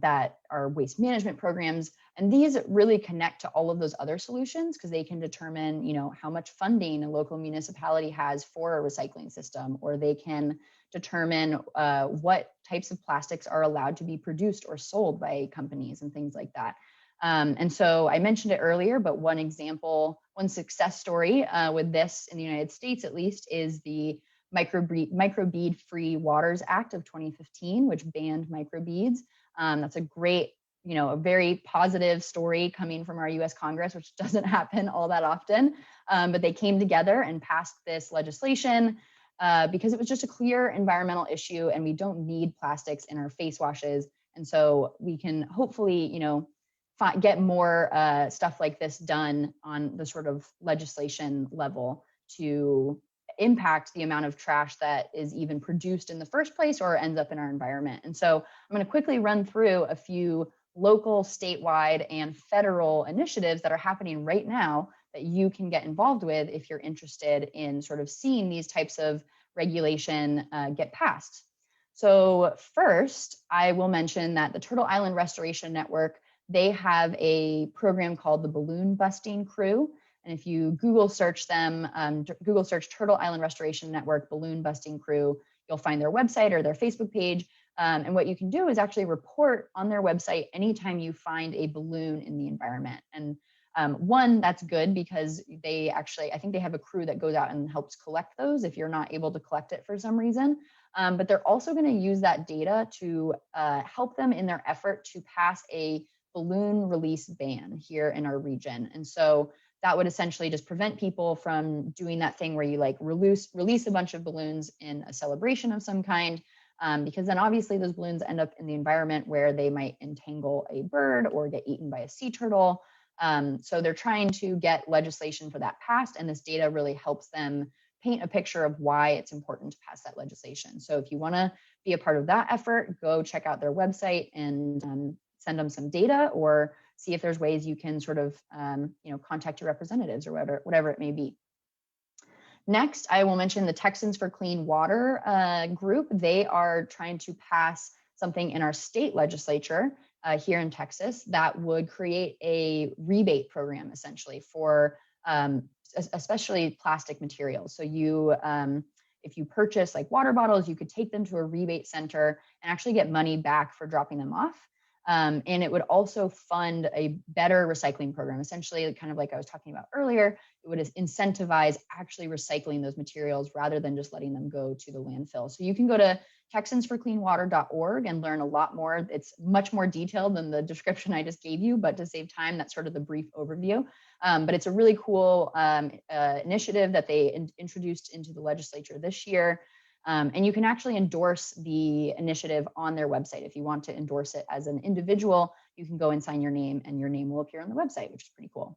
that are waste management programs. And these really connect to all of those other solutions, because they can determine, how much funding a local municipality has for a recycling system, or they can determine what types of plastics are allowed to be produced or sold by companies and things like that. And so I mentioned it earlier, but one example, one success story with this in the United States, at least, is the Microbead-Free Waters Act of 2015, which banned microbeads. That's a great, a very positive story coming from our US Congress, which doesn't happen all that often. But they came together and passed this legislation because it was just a clear environmental issue, and we don't need plastics in our face washes. And so we can hopefully, get more stuff like this done on the sort of legislation level to impact the amount of trash that is even produced in the first place or ends up in our environment. And so I'm going to quickly run through a few local, statewide, and federal initiatives that are happening right now that you can get involved with if you're interested in sort of seeing these types of regulation get passed. So first, I will mention that the Turtle Island Restoration Network, they have a program called the Balloon Busting Crew. And if you Google search them, Google search Turtle Island Restoration Network Balloon Busting Crew, you'll find their website or their Facebook page. And what you can do is actually report on their website anytime you find a balloon in the environment. And one, that's good because they actually, I think they have a crew that goes out and helps collect those if you're not able to collect it for some reason. But they're also going to use that data to help them in their effort to pass a balloon release ban here in our region. And so that would essentially just prevent people from doing that thing where you like release a bunch of balloons in a celebration of some kind, because then obviously those balloons end up in the environment where they might entangle a bird or get eaten by a sea turtle. So they're trying to get legislation for that passed, and this data really helps them paint a picture of why it's important to pass that legislation. So if you want to be a part of that effort, go check out their website and send them some data, or see if there's ways you can sort of, contact your representatives or whatever it may be. Next, I will mention the Texans for Clean Water group. They are trying to pass something in our state legislature here in Texas that would create a rebate program essentially for especially plastic materials. So you, if you purchase like water bottles, you could take them to a rebate center and actually get money back for dropping them off. And it would also fund a better recycling program. Essentially, kind of like I was talking about earlier, it would incentivize actually recycling those materials rather than just letting them go to the landfill. So you can go to texansforcleanwater.org and learn a lot more. It's much more detailed than the description I just gave you, but to save time, that's sort of the brief overview. But it's a really cool initiative that they introduced into the legislature this year. And you can actually endorse the initiative on their website. If you want to endorse it as an individual, you can go and sign your name and your name will appear on the website, which is pretty cool.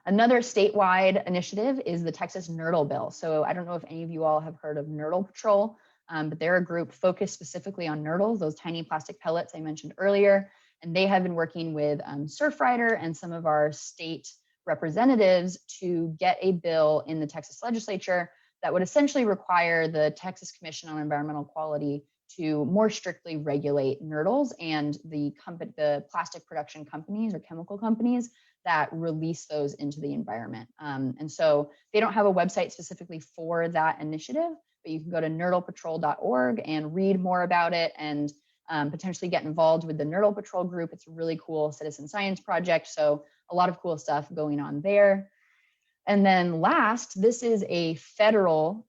Another statewide initiative is the Texas Nurdle Bill. So I don't know if any of you all have heard of Nurdle Patrol, but they're a group focused specifically on nurdles, those tiny plastic pellets I mentioned earlier. And they have been working with Surfrider and some of our state representatives to get a bill in the Texas legislature that would essentially require the Texas Commission on Environmental Quality to more strictly regulate nurdles and the plastic production companies or chemical companies that release those into the environment. And so they don't have a website specifically for that initiative, but you can go to nurdlepatrol.org and read more about it and potentially get involved with the Nurdle Patrol group. It's a really cool citizen science project. So a lot of cool stuff going on there. And then last, this is a federal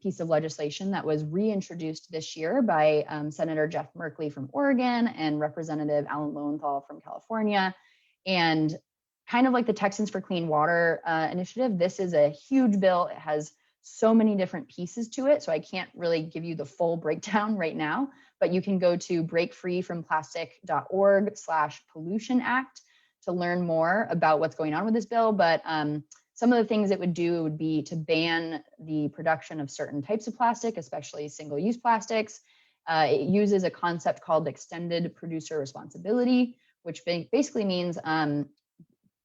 piece of legislation that was reintroduced this year by Senator Jeff Merkley from Oregon and Representative Alan Lowenthal from California. And kind of like the Texans for Clean Water initiative, this is a huge bill. It has so many different pieces to it, so I can't really give you the full breakdown right now, but you can go to breakfreefromplastic.org/pollution act to learn more about what's going on with this bill. But some of the things it would do would be to ban the production of certain types of plastic, especially single-use plastics. It uses a concept called extended producer responsibility, which basically means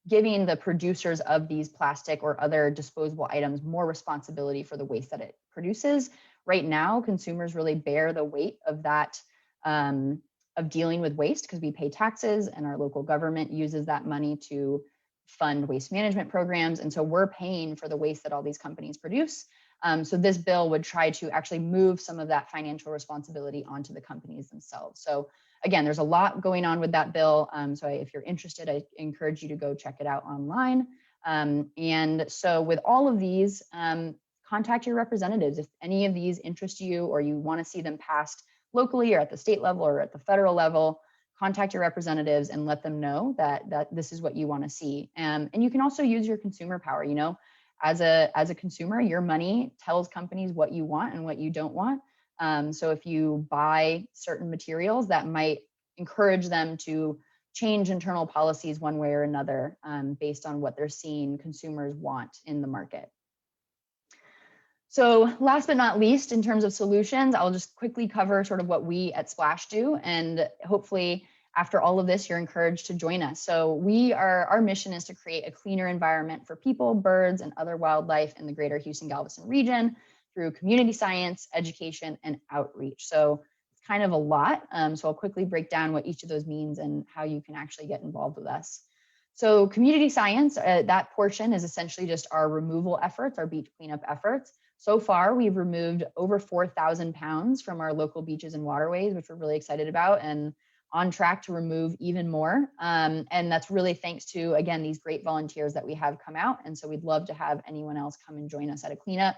giving the producers of these plastic or other disposable items more responsibility for the waste that it produces. Right now, consumers really bear the weight of that, of dealing with waste because we pay taxes and our local government uses that money to fund waste management programs. And so we're paying for the waste that all these companies produce. So this bill would try to actually move some of that financial responsibility onto the companies themselves. So again, there's a lot going on with that bill. So if you're interested, I encourage you to go check it out online. And so with all of these, contact your representatives. If any of these interest you or you want to see them passed locally or at the state level or at the federal level, contact your representatives and let them know that this is what you want to see. And you can also use your consumer power. You know, as a consumer, your money tells companies what you want and what you don't want. So if you buy certain materials, that might encourage them to change internal policies one way or another based on what they're seeing consumers want in the market. So last but not least, in terms of solutions, I'll just quickly cover sort of what we at Splash do. And hopefully after all of this, you're encouraged to join us. So our mission is to create a cleaner environment for people, birds, and other wildlife in the greater Houston-Galveston region through community science, education, and outreach. So it's kind of a lot. So I'll quickly break down what each of those means and how you can actually get involved with us. So community science, that portion is essentially just our removal efforts, our beach cleanup efforts. So far, we've removed over 4,000 pounds from our local beaches and waterways, which we're really excited about, and on track to remove even more. And that's really thanks to, again, these great volunteers that we have come out. And so we'd love to have anyone else come and join us at a cleanup.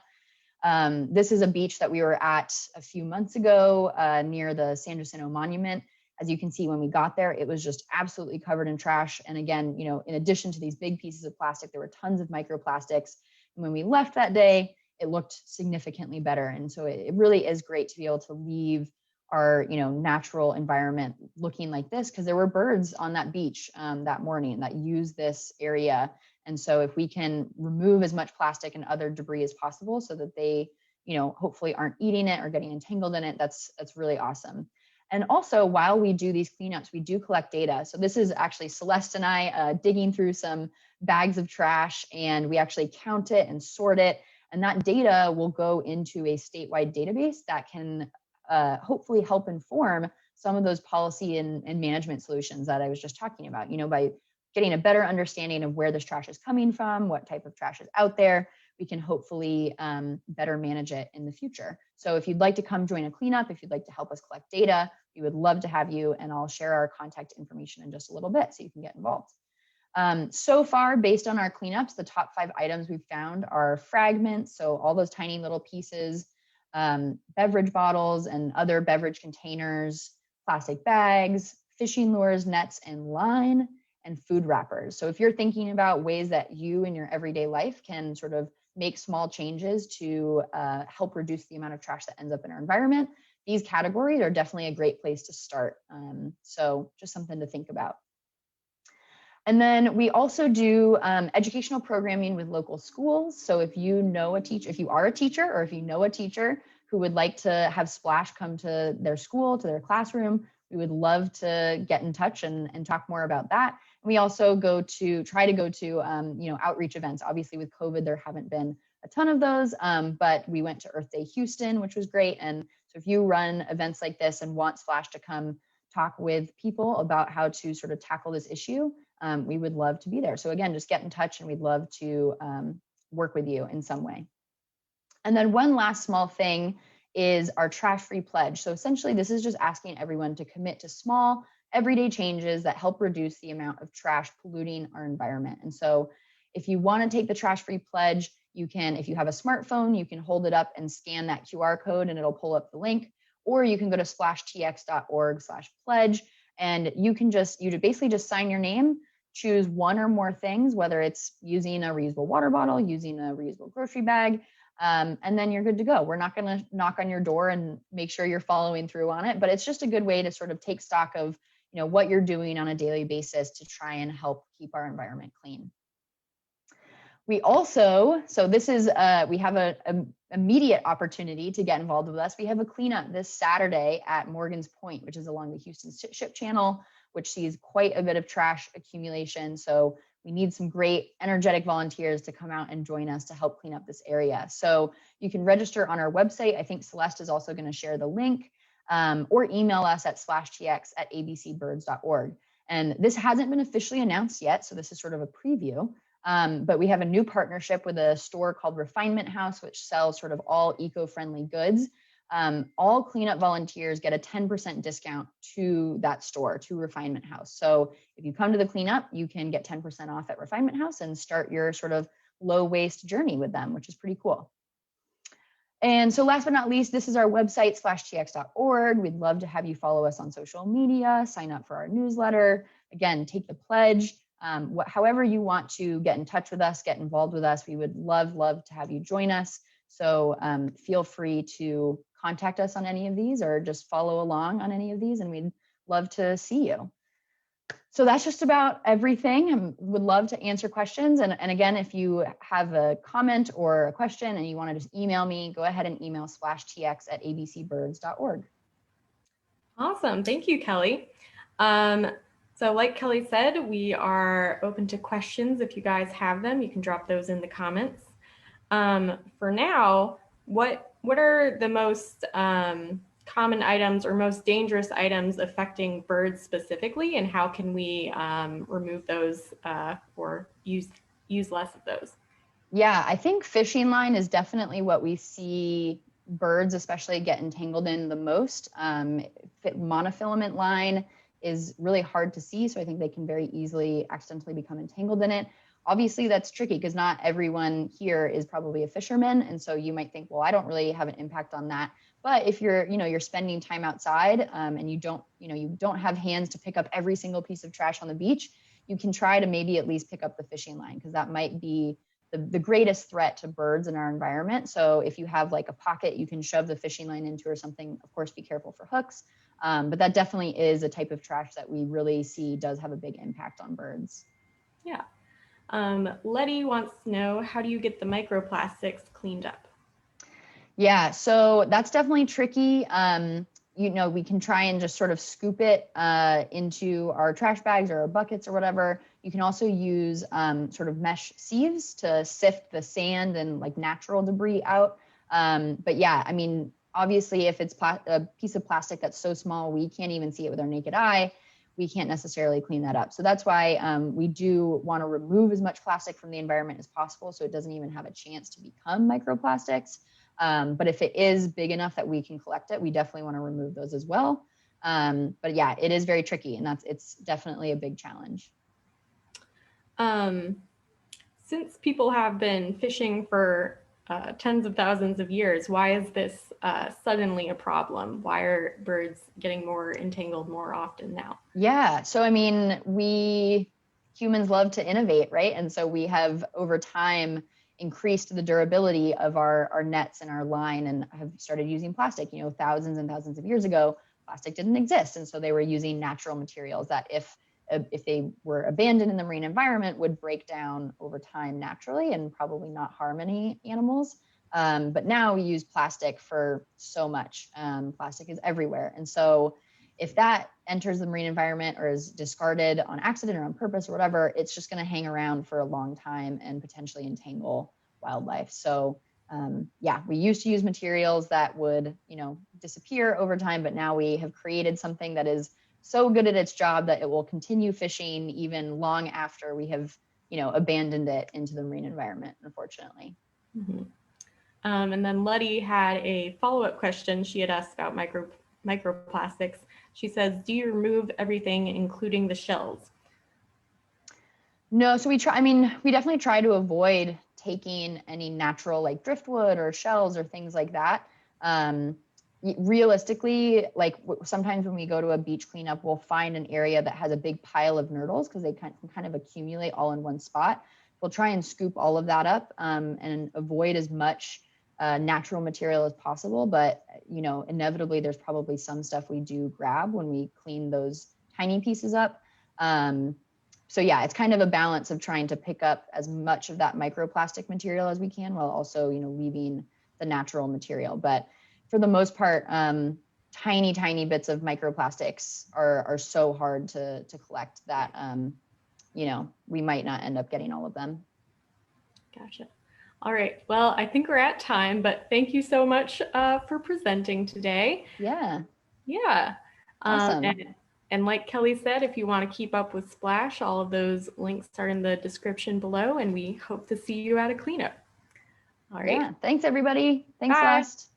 This is a beach that we were at a few months ago near the San Jacinto Monument. As you can see, when we got there, it was just absolutely covered in trash. And again, you know, in addition to these big pieces of plastic, there were tons of microplastics. And when we left that day, it looked significantly better. And so it really is great to be able to leave our, you know, natural environment looking like this, because there were birds on that beach that morning that used this area. And so if we can remove as much plastic and other debris as possible so that they, you know, hopefully aren't eating it or getting entangled in it, that's really awesome. And also, while we do these cleanups, we do collect data. So this is actually Celeste and I digging through some bags of trash, and we actually count it and sort it. And that data will go into a statewide database that can hopefully help inform some of those policy and management solutions that I was just talking about. You know, by getting a better understanding of where this trash is coming from, what type of trash is out there, we can hopefully better manage it in the future. So if you'd like to come join a cleanup, if you'd like to help us collect data, we would love to have you, and I'll share our contact information in just a little bit so you can get involved. So far, based on our cleanups, the top 5 items we've found are fragments, so all those tiny little pieces, beverage bottles and other beverage containers, plastic bags, fishing lures, nets, and line, and food wrappers. So if you're thinking about ways that you in your everyday life can sort of make small changes to help reduce the amount of trash that ends up in our environment, these categories are definitely a great place to start. So just something to think about. And then we also do educational programming with local schools. So if you know a teacher, if you are a teacher, or if you know a teacher who would like to have Splash come to their school, to their classroom, we would love to get in touch and talk more about that. We also try to go to outreach events. Obviously with COVID, there haven't been a ton of those, but we went to Earth Day Houston, which was great. And so if you run events like this and want Splash to come talk with people about how to sort of tackle this issue, we would love to be there. So again, just get in touch and we'd love to work with you in some way. And then one last small thing is our trash-free pledge. So essentially this is just asking everyone to commit to small everyday changes that help reduce the amount of trash polluting our environment. And so if you want to take the trash-free pledge, you can, if you have a smartphone, you can hold it up and scan that QR code and it'll pull up the link, or you can go to splashtx.org/pledge and you basically just sign your name, choose one or more things, whether it's using a reusable water bottle, using a reusable grocery bag, and then you're good to go. We're not going to knock on your door and make sure you're following through on it, but it's just a good way to sort of take stock of what you're doing on a daily basis to try and help keep our environment clean. We also, so this is, we have an immediate opportunity to get involved with us. We have a cleanup this Saturday at Morgan's Point, which is along the Houston Ship Channel, which sees quite a bit of trash accumulation. So we need some great energetic volunteers to come out and join us to help clean up this area. So you can register on our website. I think Celeste is also going to share the link, or email us at splashtx@abcbirds.org. And this hasn't been officially announced yet, so this is sort of a preview. But we have a new partnership with a store called Refinement House, which sells sort of all eco-friendly goods. All cleanup volunteers get a 10% discount to that store, to Refinement House. So if you come to the cleanup, you can get 10% off at Refinement House and start your sort of low waste journey with them, which is pretty cool. And so last but not least, this is our website, splashtx.org. We'd love to have you follow us on social media, sign up for our newsletter, again, take the pledge. However you want to get in touch with us, get involved with us, we would love to have you join us. So feel free to contact us on any of these or just follow along on any of these, and we'd love to see you. So that's just about everything. I would love to answer questions. And again, if you have a comment or a question and you want to just email me, go ahead and email splashtx@abcbirds.org. Awesome. Thank you, Kelly. So like Kelly said, we are open to questions. If you guys have them, you can drop those in the comments. For now, what are the most common items or most dangerous items affecting birds specifically, and how can we remove those or use less of those? Yeah, I think fishing line is definitely what we see birds especially get entangled in the most. Monofilament line is really hard to see, so I think they can very easily accidentally become entangled in it. Obviously, that's tricky because not everyone here is probably a fisherman, and so you might think, well, I don't really have an impact on that. But if you're spending time outside and you don't have hands to pick up every single piece of trash on the beach, you can try to maybe at least pick up the fishing line, because that might be the greatest threat to birds in our environment. So if you have like a pocket you can shove the fishing line into or something, of course, be careful for hooks. But that definitely is a type of trash that we really see does have a big impact on birds. Yeah. Letty wants to know, how do you get the microplastics cleaned up? Yeah, so that's definitely tricky. We can try and just sort of scoop it into our trash bags or our buckets or whatever. You can also use sort of mesh sieves to sift the sand and like natural debris out. But yeah, I mean, obviously if it's a piece of plastic that's so small we can't even see it with our naked eye, we can't necessarily clean that up. So that's why we do want to remove as much plastic from the environment as possible, so it doesn't even have a chance to become microplastics. But if it is big enough that we can collect it, we definitely want to remove those as well. But yeah, it is very tricky, and it's definitely a big challenge. Since people have been fishing for tens of thousands of years, why is this suddenly a problem? Why are birds getting more entangled more often now? Yeah, so I mean, we humans love to innovate, right? And so we have over time increased the durability of our nets and our line and have started using plastic. You know, thousands and thousands of years ago, plastic didn't exist. And so they were using natural materials that if they were abandoned in the marine environment would break down over time naturally and probably not harm any animals. But now we use plastic for so much. Plastic is everywhere. And so if that enters the marine environment or is discarded on accident or on purpose or whatever, it's just going to hang around for a long time and potentially entangle wildlife. So yeah, we used to use materials that would, you know, disappear over time, but now we have created something that is so good at its job that it will continue fishing even long after we have, you know, abandoned it into the marine environment, unfortunately. Mm-hmm. And then Letty had a follow-up question. She had asked about microplastics. She says, do you remove everything, including the shells? No, so we try, I mean, we definitely try to avoid taking any natural like driftwood or shells or things like that. Realistically, like sometimes when we go to a beach cleanup, we'll find an area that has a big pile of nurdles because they can kind of accumulate all in one spot. We'll try and scoop all of that up and avoid as much natural material as possible. But, you know, inevitably there's probably some stuff we do grab when we clean those tiny pieces up. So yeah, it's kind of a balance of trying to pick up as much of that microplastic material as we can while also, you know, leaving the natural material. But for the most part, tiny bits of microplastics are so hard to collect that, you know, we might not end up getting all of them. Gotcha. All right. Well, I think we're at time, but thank you so much for presenting today. Yeah. Yeah. Awesome. And like Kelly said, if you want to keep up with Splash, all of those links are in the description below, and we hope to see you at a cleanup. All right. Yeah. Thanks, everybody. Thanks, Bye. Celeste.